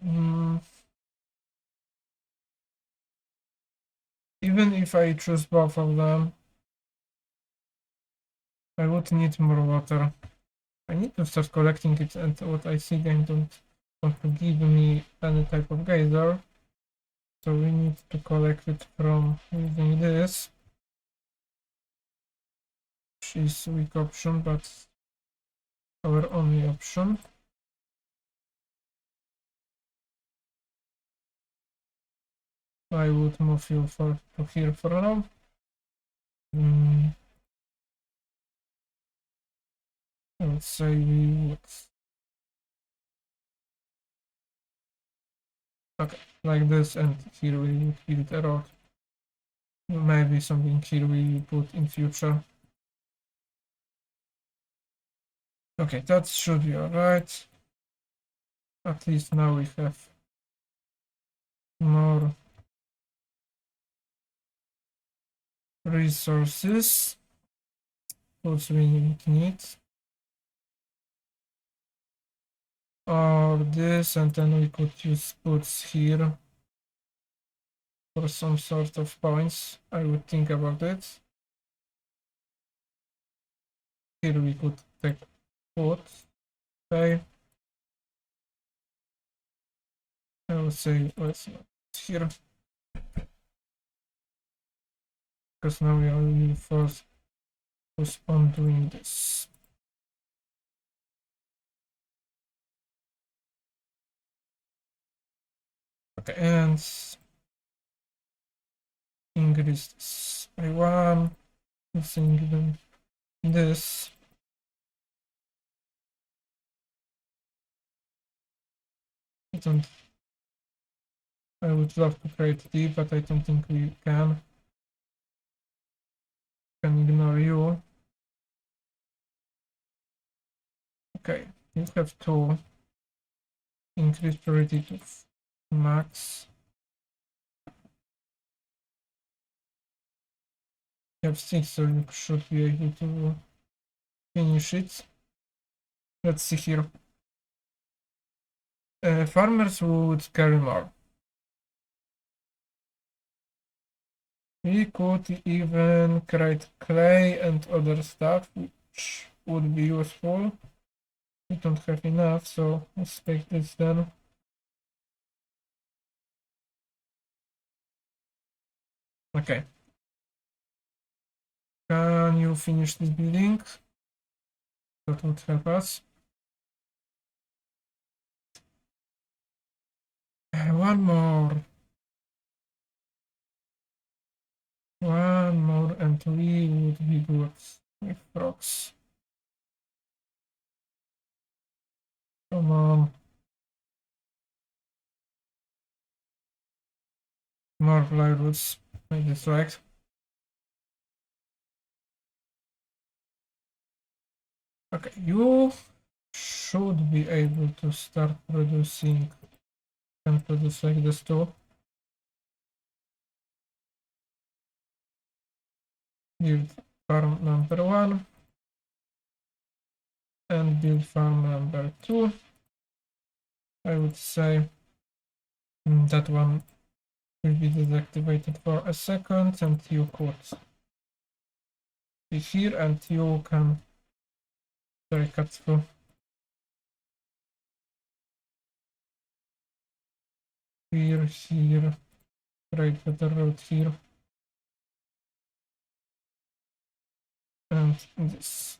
Even if I choose both of them, I would need more water. I need to start collecting it, and what I see they don't want to give me any type of geyser. So we need to collect it from using this. Which is a weak option, but our only option. I would move you to here for now. I would say we would. Okay, like this, and here we would build a road. Maybe something here we put in future. Okay, that should be alright. At least now we have more resources. What we need. Or this, and then we could use goods here for some sort of points. I would think about it. Here we could take food. Okay. I would say let's not here. Because now we are really forced on doing this. Okay, and increase this by 1. Using this. I would love to create D, but I don't think we can. Can ignore you. Okay, you have to increase priority to max. You have 6, so you should be able to finish it. Let's see here. Farmers would carry more. We could even create clay and other stuff, which would be useful. We don't have enough, so let's take this then. Okay. Can you finish this building? That would help us. One more. One more and we would be good with rocks. Come on. More plyroots. I distract. Okay, you should be able to start producing and produce like this too. Build farm number 1 and build farm number 2. I would say that one will be deactivated for a second and you could be here and you can cut through. Here, right better road here. And this.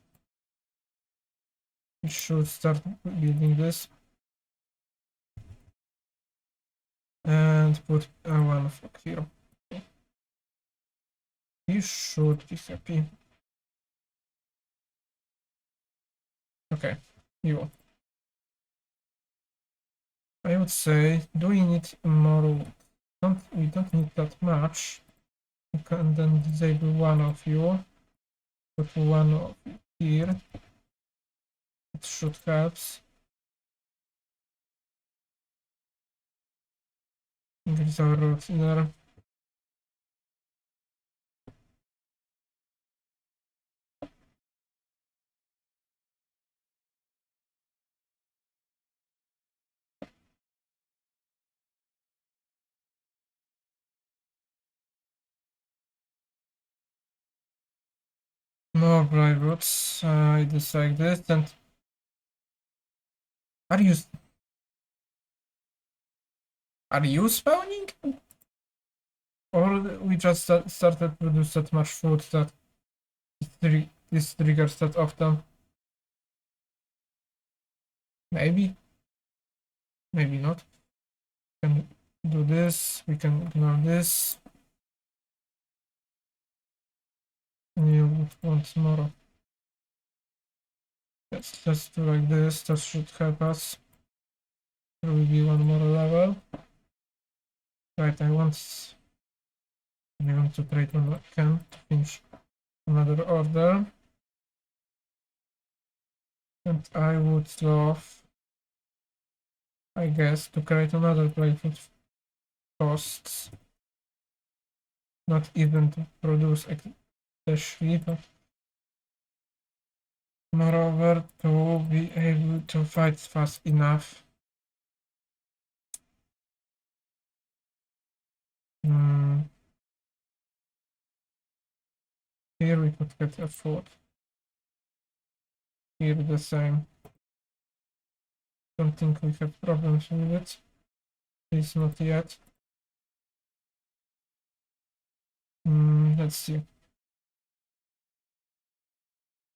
We should start building this. And put one flock here. He should be happy. Okay, you. I would say, do we need more wood? We don't need that much. We can then disable one of you. Put one of you here. It should help. Increase our roads in there. More bright roads. I dislike this. And are you spawning? Or we just started to produce that much food that this triggers that often? Maybe, maybe not. We can do this, we can ignore this. You would want more. Let's do like this, that should help us. There will be one more level. Right, I want to trade when I can to finish another order. And I would love, I guess, to create another Blightrot costs. Not even to produce especially, but moreover to be able to fight fast enough. Here we could get a food. Here the same. Don't think we have problems with it. It's not yet. Let's see.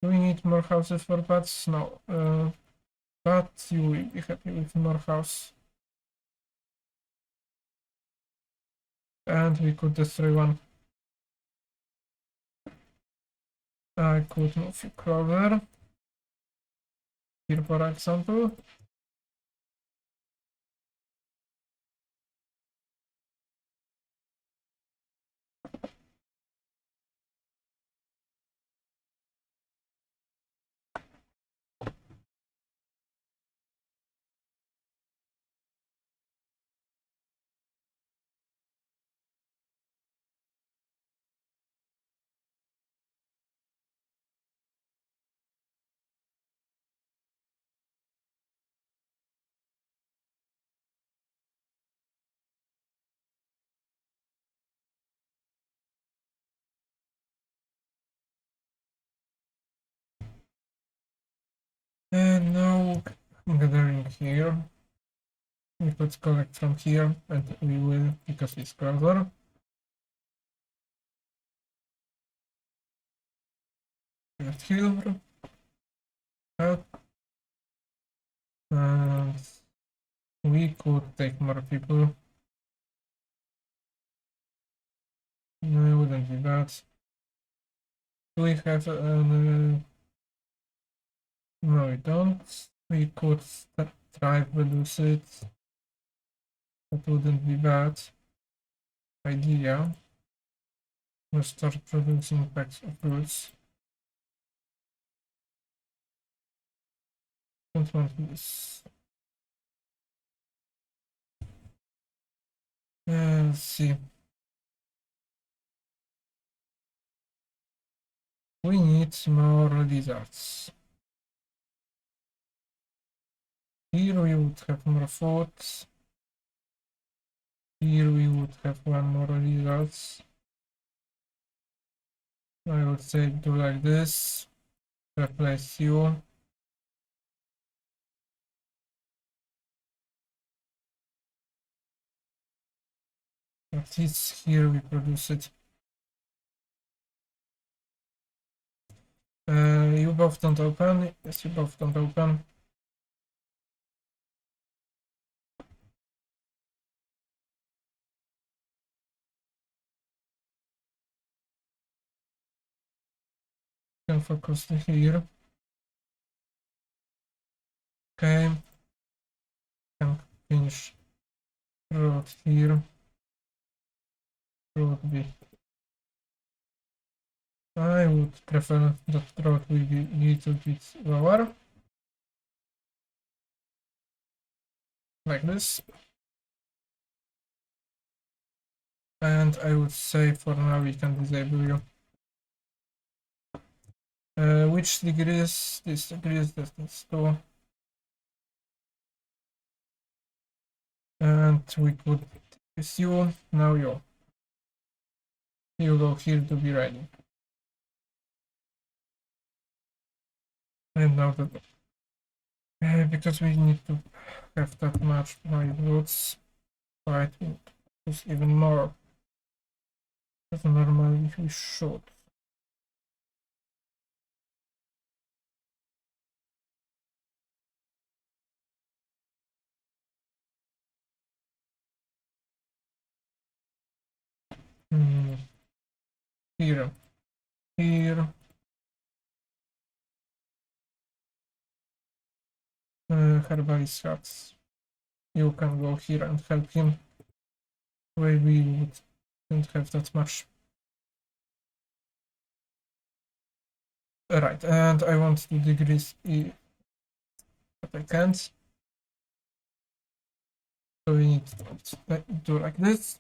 Do we need more houses for bats? No. But you will be happy with more house. And we could destroy one. I could move you closer. Here, for example. And now gathering here. We could collect from here, and we will, because it's closer. Get here. Help. And we could take more people. No, it wouldn't be bad. Do we have no, we don't. We could try to reduce it. That wouldn't be bad. Idea. We'll start producing packs of goods. Don't want this. Let's see. We need more lizards. Here we would have more food. Here we would have one more lizards. I would say do like this. Replace you. At least here we produce it. You both don't open. Yes, you both don't open. Can focus here. Okay. Can finish road here. Road B. I would prefer that road will be a little bit lower. Like this. And I would say for now we can disable you. Which degrees? This degrees, that's 2. And we could use you, now you. You go here to be ready. And now that because we need to have that much white roots, right, we need to use even more. Because normally we should. Here, here. Herbalist Hearts. You can go here and help him. Where we wouldn't have that much. Right, and I want to decrease E, but I can't. So we need to do like this.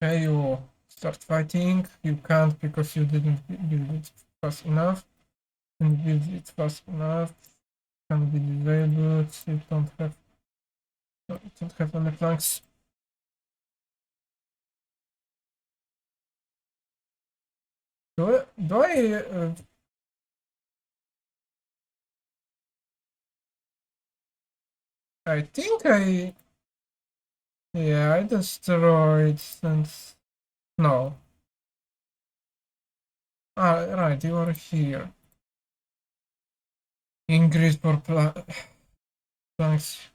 Okay, you start fighting. You can't because you didn't build it fast enough. And build it fast enough. Can be disabled. You don't have any planks. Do I think yeah, I destroyed since no. Ah, right, you are here. Increase for planks.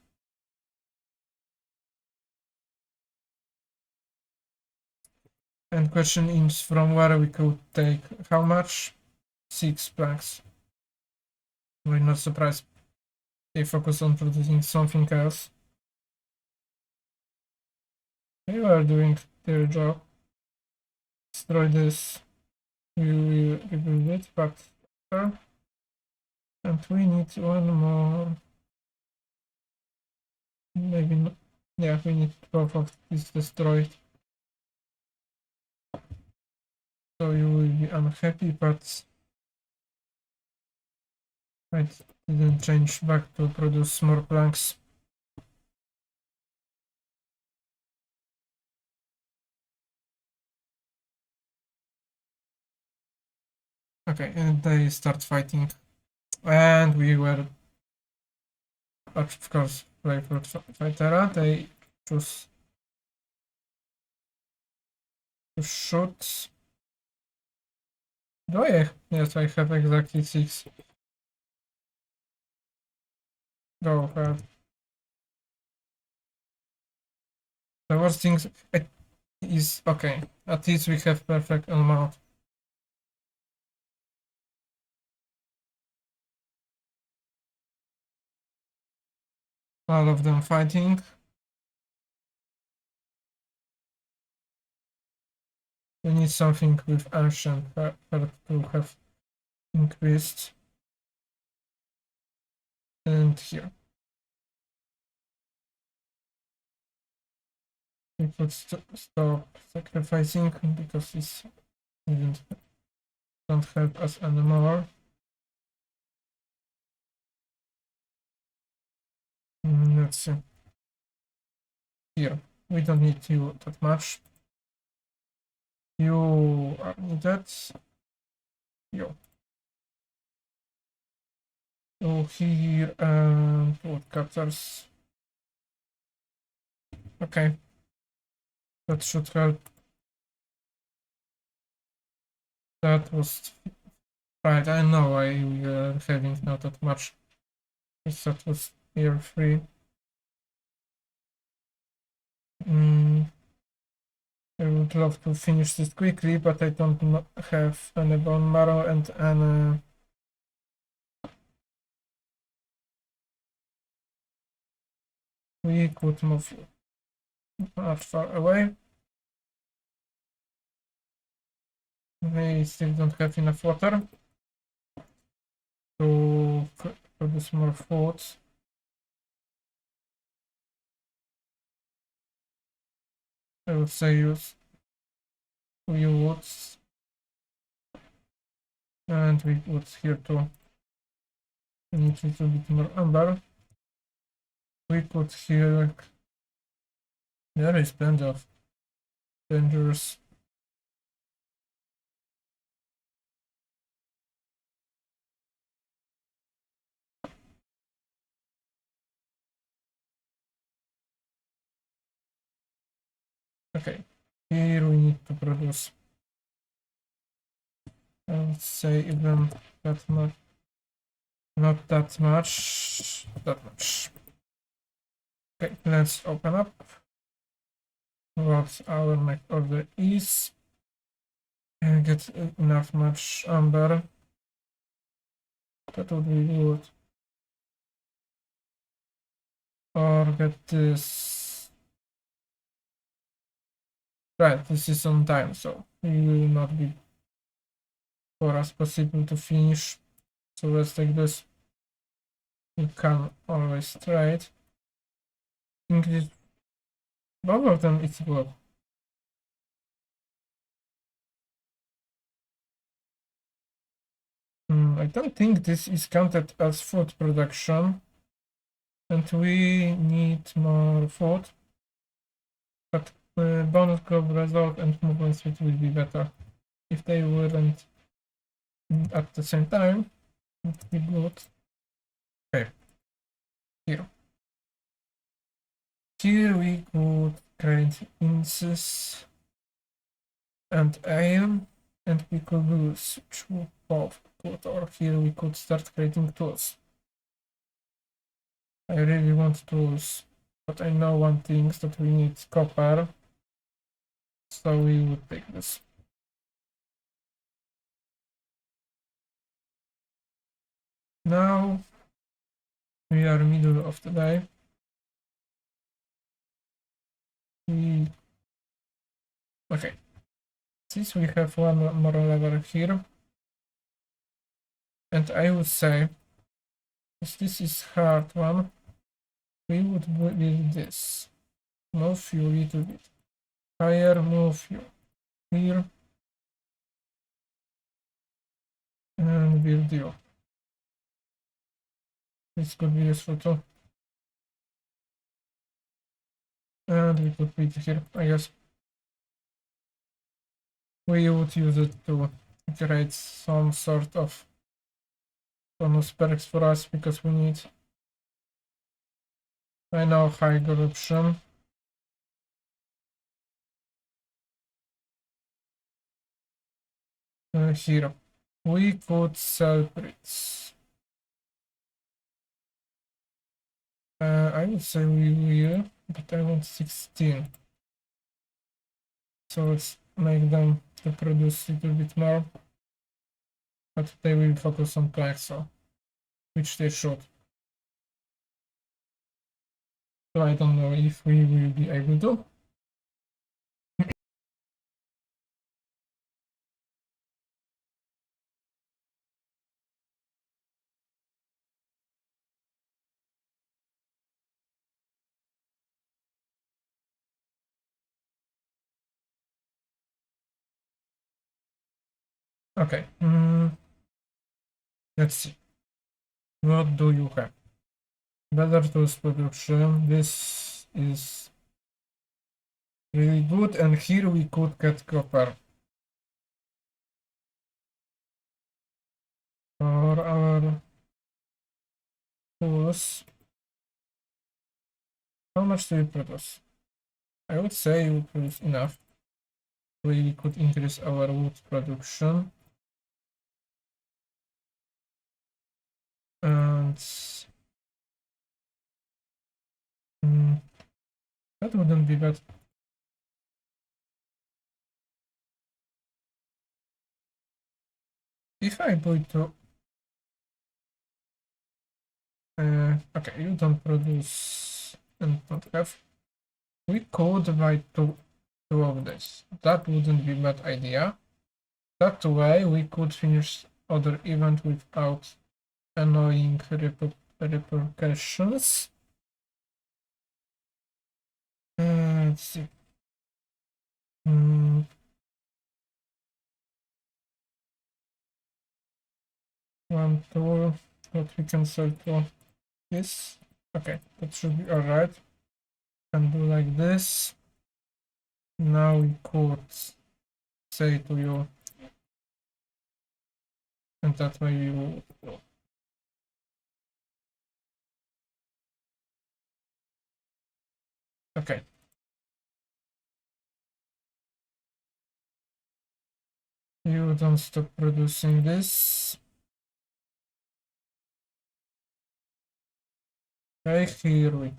And question is from where we could take how much? 6 planks. We're not surprised they focus on producing something else. They are doing their job. Destroy this. We will rebuild it, but and we need one more. Maybe not. Yeah, we need both of these destroyed. So you will be unhappy, but I didn't change back to produce more planks. Okay, and they start fighting. And we were, of course, Blightrot Fightera. They choose to shoot. Do I? Yes, I have exactly 6. Go ahead. The worst thing is okay. At least we have perfect amount. All of them fighting. We need something with ancient for to have increased. And here. We could stop sacrificing because this don't help us anymore. Let's see. Here, we don't need you that much. You are needed. You. Oh, here and woodcutters. Okay. That should help. That was right. I know I having not that much. That was tier 3. I would love to finish this quickly, but I don't have any bone marrow and any. We could move not far away. We still don't have enough water to produce more food. I would say use woods, and we would here too. We need a little bit more amber. We put here. There is plenty of dangerous. Okay, here we need to produce. I would say even that much. Not that much. That much. Okay, let's open up what our next order is and get enough much amber. That would be good. Or get this. Right, this is on time, so it will not be for us possible to finish. So let's take this. You can always trade. I think this, both of them it's good. I don't think this is counted as food production, and we need more food. But bonus crop result and movement speed will be better. If they weren't at the same time, it would be good. Okay. Here we could create instances and iron, and we could do both. Or here we could start creating tools. I really want tools, but I know one thing that we need copper, so we would take this. Now we are middle of the day. Okay, since we have one more level here, and I would say, because this is hard one, we would build this. Move you a little bit higher, move you here, and build you. This could be useful too. And we could put it here, I guess. We would use it too. create some sort of bonus perks for us because we need, I know, high corruption. Here we could sell bricks. I would say we will, but I want 16. So let's make them to produce a little bit more. But they will focus on Plexo, which they should. So I don't know if we will be able to. Okay. Let's see. What do you have? Better tools production. This is really good, and here we could get copper for our tools. How much do we produce? I would say we produce enough. We could increase our wood production. And that wouldn't be bad. If I go to okay, you don't produce and not have. We could buy two of this. That wouldn't be a bad idea. That way we could finish other event without annoying repercussions. Let's see. One tool that we can sell to this. Okay, that should be alright. Can do like this. Now we could say to you, and that way you will. Okay. You don't stop producing this. Okay, here we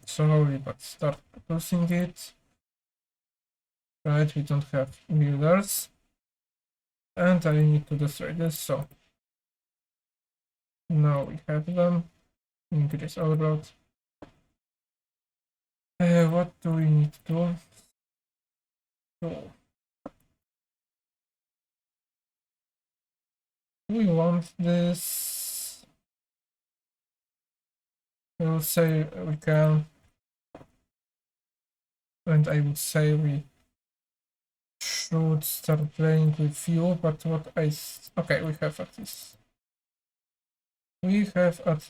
slowly but start producing it. Right, we don't have builders. And I need to destroy this, so now we have them. Increase output. What do we need to do? We want this. We'll say we can, and I would say we should start playing with you, but what okay, we have at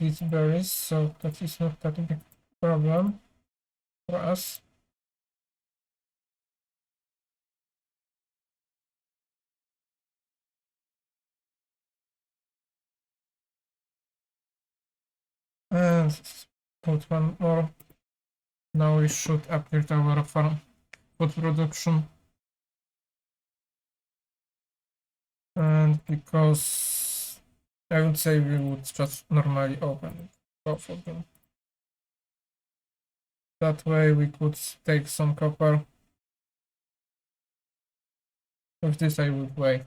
least berries, so that is not that big problem for us. And put one more. Now we should upgrade our farm food production. And because I would say we would just normally open both of them. That way we could take some copper. With this I would wait.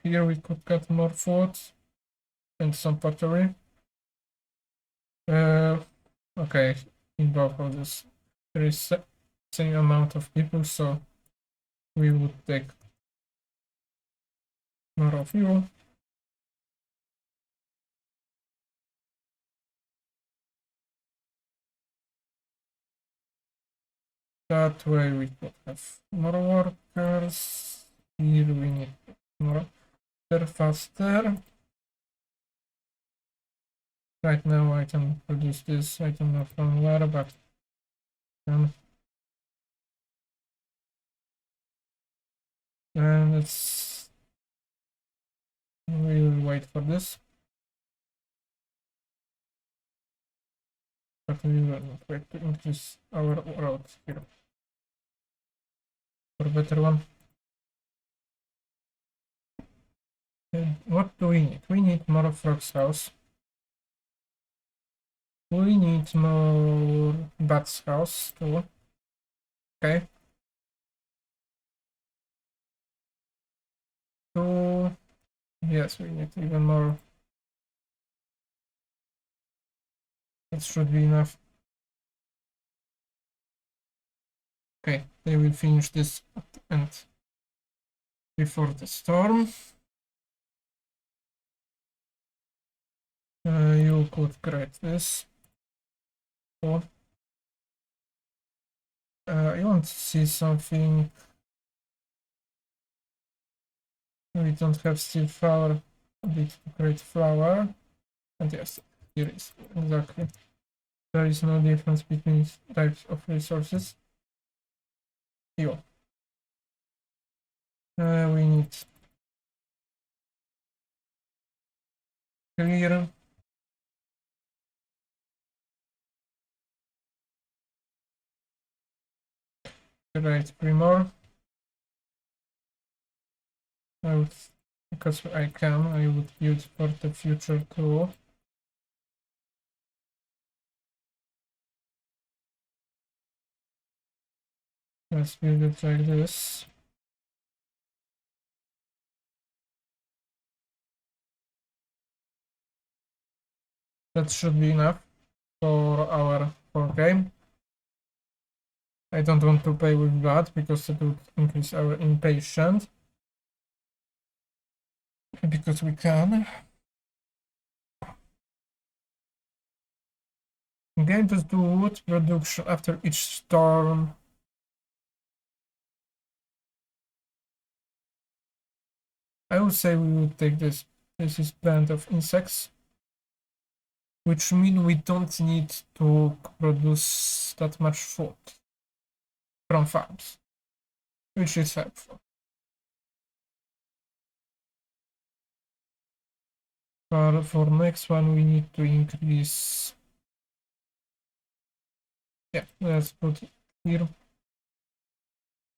Here we could get more food and some pottery. Okay, in both of this there is same amount of people, so we would take more of you. That way we could have more workers. Here we need more faster. Right now I can produce this, I don't know from where, but And we will wait for this. But we will not wait to increase our road here. For a better one. And what do we need? We need more Frog's house. We need more Bat's house too. Okay. Two. Yes, we need even more. That should be enough. Okay, they will finish this at the end before the storm. You could create this. Cool. I want to see something. We don't have steel flour. A bit to create flour. And yes, here is exactly. There is no difference between types of resources. You. We need clear. Create 3 more. I would, because I can, I would build for the future too. Let's build it like this. That should be enough for our game. I don't want to play with blood because it would increase our impatience. Because we can. Game to do wood production after each storm. I would say we would take this. This is band of insects, which means we don't need to produce that much food from farms, which is helpful. For next one, we need to increase. Yeah, let's put it here.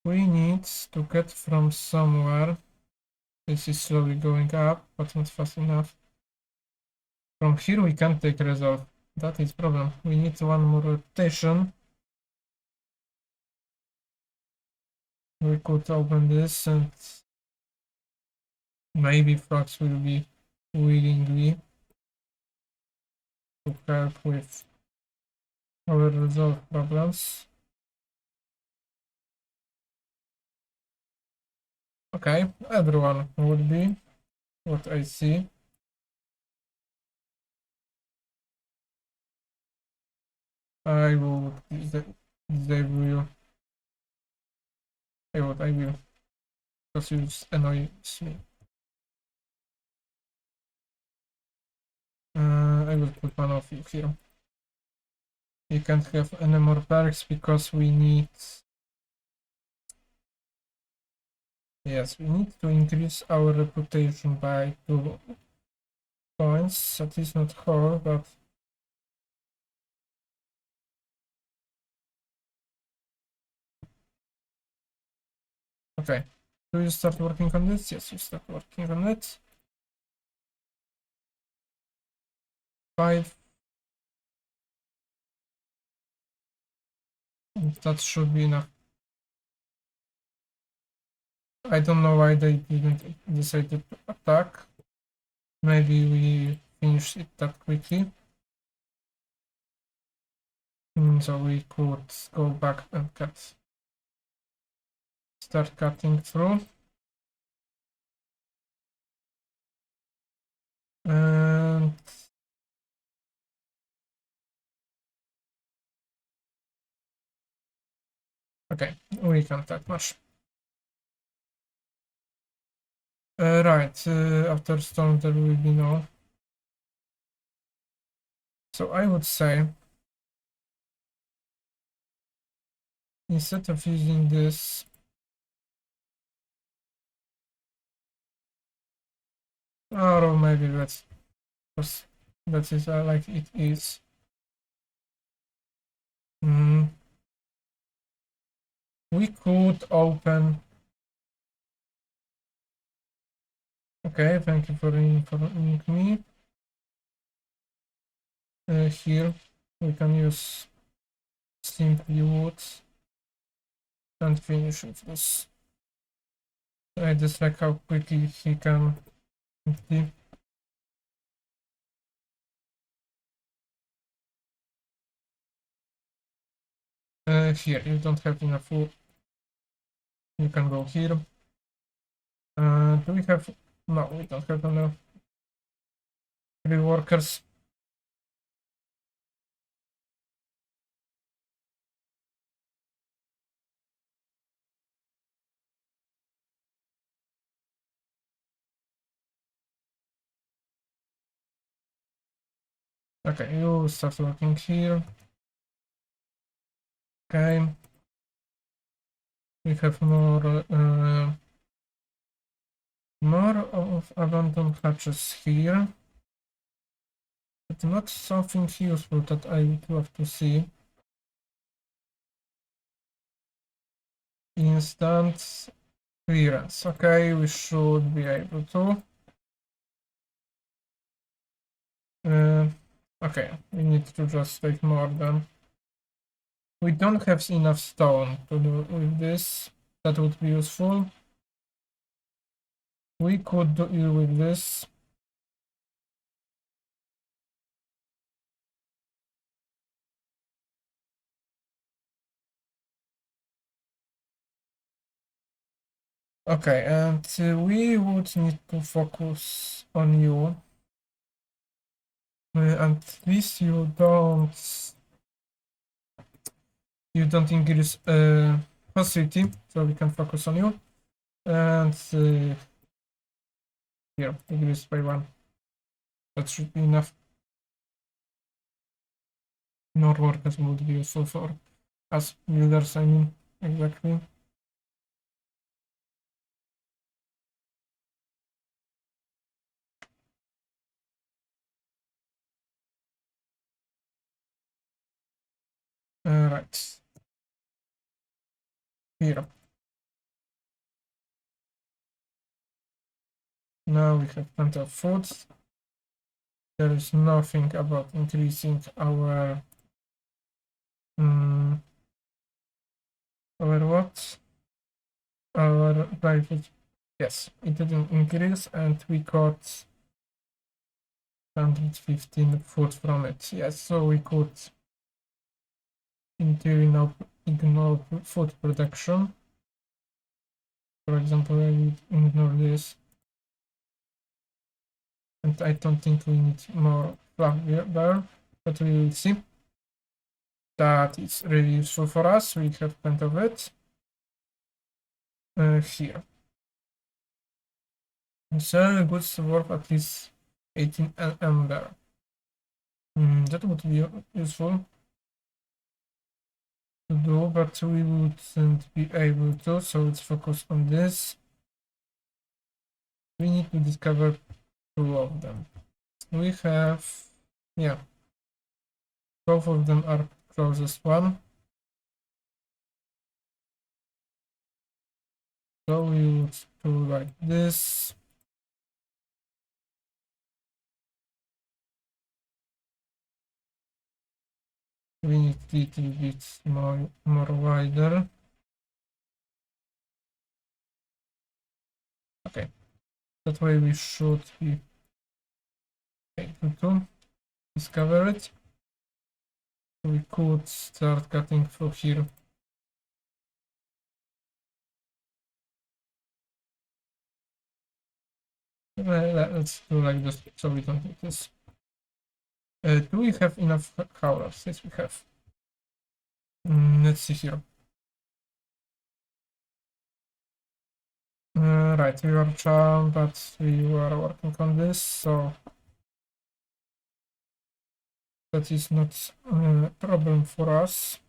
We need to get from somewhere. This is slowly going up, but not fast enough. From here we can't take resolve. That is problem. We need one more rotation. We could open this and maybe frogs will be willingly to help with our resolve problems. Okay, everyone would be what I see. I will disable you. I will, because it annoys me. I will put one of you here. You can't have any more perks because we need. Yes, we need to increase our reputation by 2 points. That is not whole, but okay. Do you start working on this? Yes, you start working on it. 5. That should be enough. I don't know why they didn't decide to attack. Maybe we finished it that quickly. So we could go back and start cutting through. And okay, we can't that much. Right, after storm there will be no. So I would say instead of using this, Or maybe let's just that is like it is. We could open. Okay, thank you for informing me. Here we can use simply woods and finish with this. I just like how quickly he can empty. Here you don't have enough wood. You can go here. Do we have? No, we don't have enough. 3 workers. Okay, you start working here. Okay. We have more of abandoned hatches here, but not something useful that I would love to see. Instant clearance. Okay, we should be able to. Okay, we need to just take more than. We don't have enough stone to do with this. That would be useful. We could deal with this. Okay, and we would need to focus on you. At least you don't increase facility, so we can focus on you. And here, increase by 1. That should be enough. More workers would be useful for us builders, I mean, exactly. Right. Here. Now we have plenty of food. There is nothing about increasing our what? Our private. Yes, it didn't increase, and we got 115 food from it. Yes, so we could in theory now ignore food production. For example, I would ignore this. And I don't think we need more fluff there, but we will see. That is really useful for us. We have plenty of it. Here. Sell goods worth at least 18 there. That would be useful to do, but we wouldn't be able to, so let's focus on this. We need to discover 2 of them. We have, yeah, both of them are closest one. So we would do like this. We need a little bit more wider. Okay, that way we should be able to discover it. We could start cutting through here. Let's do like this so we don't need this. Do we have enough howlers? Yes, we have. Let's see here. Right, we are charmed, but we were working on this, so that is not a problem for us.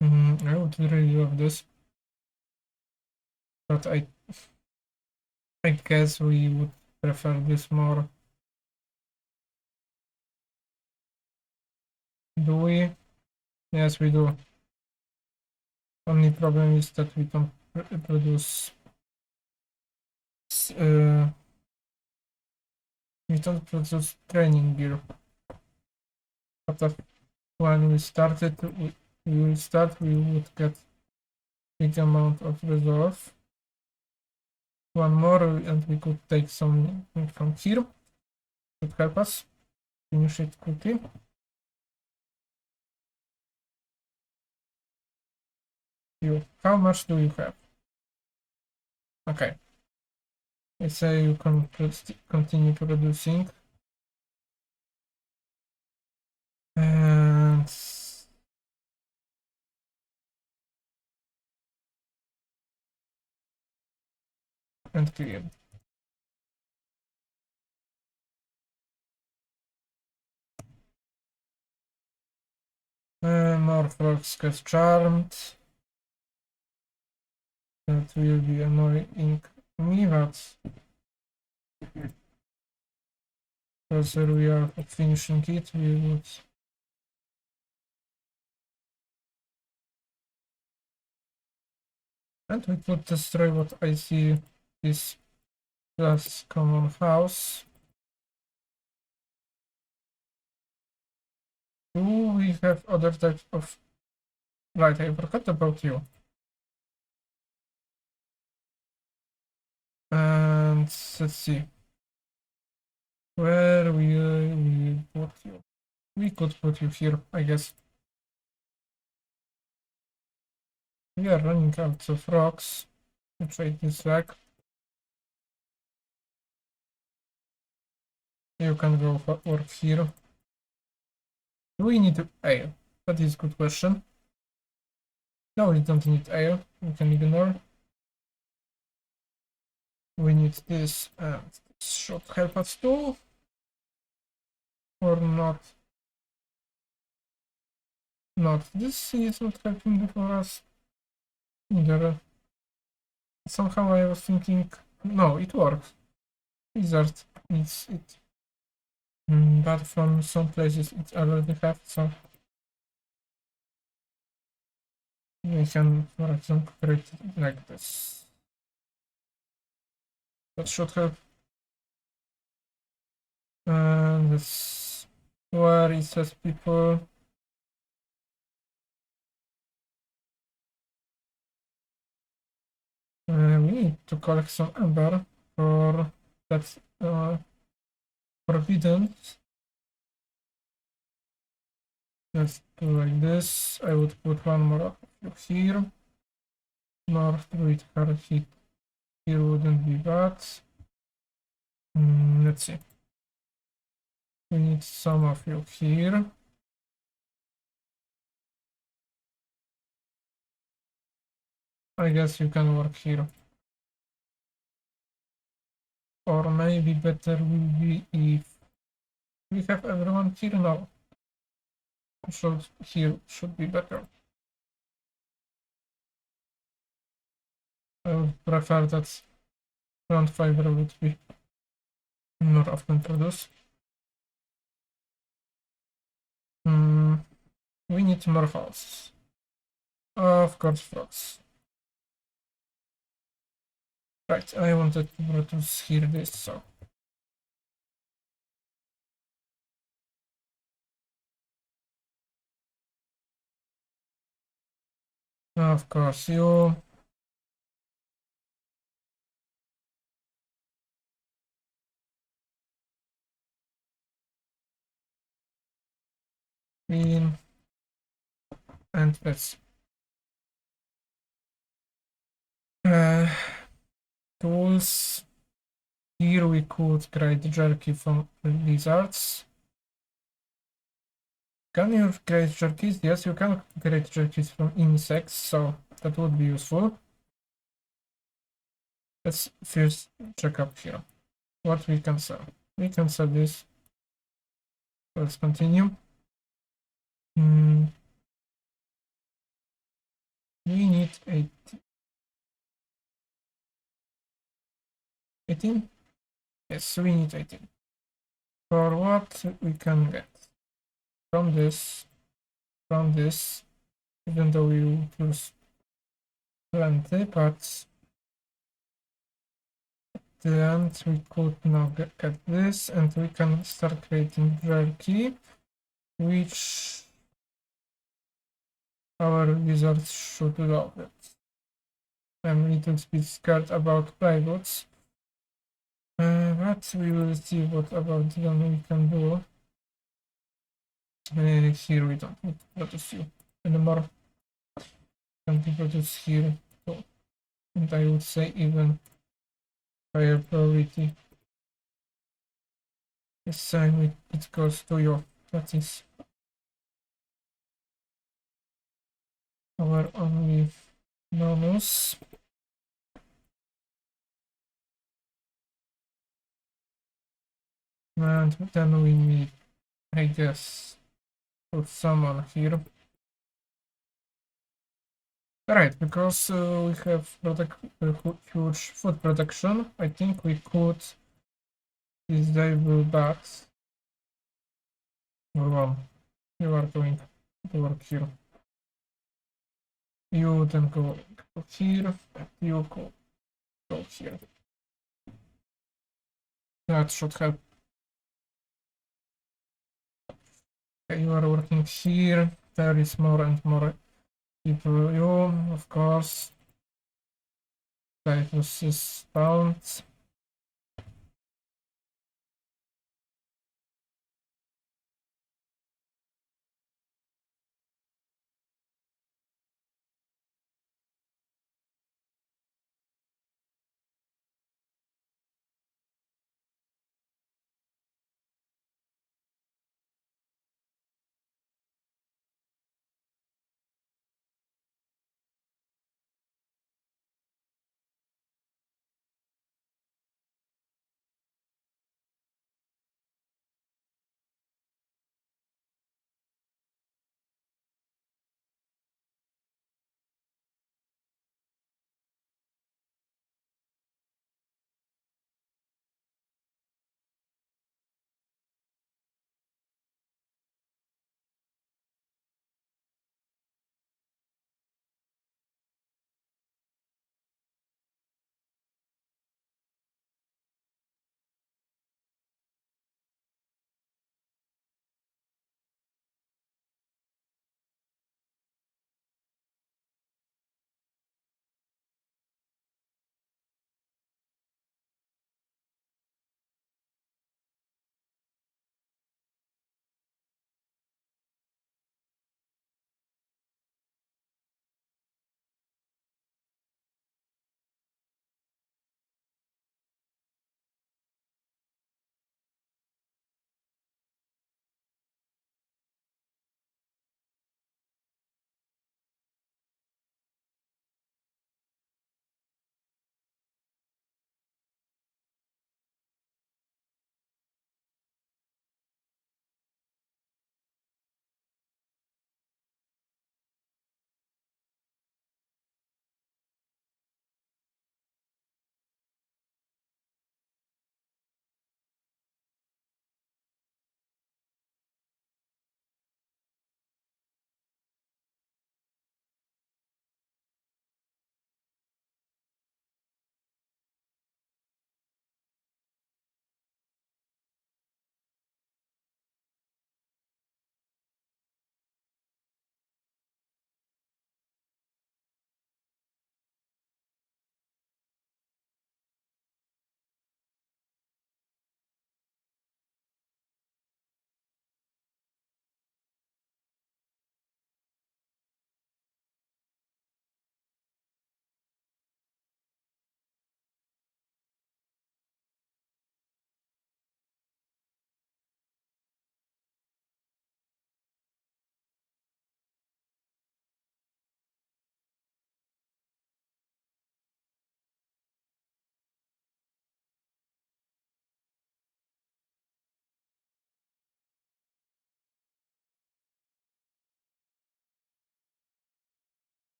I would really love this, but I guess we would prefer this more. Do we? Yes, we do. Only problem is that we don't produce uh, we don't produce training gear. But when we started, we would get big amount of resolve. One more, and we could take some from here. Could help us finish it quickly. How much do you have? Okay. I say you can continue producing. And clear. More frogs get charmed. That will be annoying me, but closer we are finishing it, we would. And we could destroy what I see is just common house. Do we have other types of... Right, I forgot about you. And let's see. Where will we put you? We could put you here, I guess. We are running out of rocks. Let's trade this back. You can go work here. Do we need ale? That is a good question. No, we don't need ale. We can ignore. We need this, and this should help us too. Or not. Not. This is not helping for us either. Somehow I was thinking, no, it works. Wizard needs it. But from some places it already have, so we can, for example, create it like this. That should help. And this, where it says people. We need to collect some amber for that forbidden. Let's do like this. I would put one more here. North druid card here wouldn't be bad. Let's see. We need some of you here. I guess you can work here. Or maybe better will be if we have everyone here now. Here should be better. I would prefer that front fiber would be more often produced. We need more houses. Of course, frogs. Right, I wanted to produce here this, so. Of course, you. Clean. And let's tools. Here we could create jerky from lizards. Can you create jerkies? Yes, you can create jerkies from insects, so that would be useful. Let's first check up here what we can sell. We can sell this. Let's continue. We need 18? Yes, we need 18. For what we can get from this, even though we lose plenty, but at the end we could now get this, and we can start creating jerky, which our wizards should love it. I'm a little bit scared about playbots, but we will see what about them we can do. Here we don't need to produce you anymore. Can be produced here too. And I would say even higher priority. This time it goes to you. That is our only bonus. And then we need, I guess, put someone here. Right, because we have huge food production, I think we could disable bags. Hold on, you are going to work here. You then go here, and you go here. That should help. Okay, you are working here. There is more and more people. You, of course. Status is found.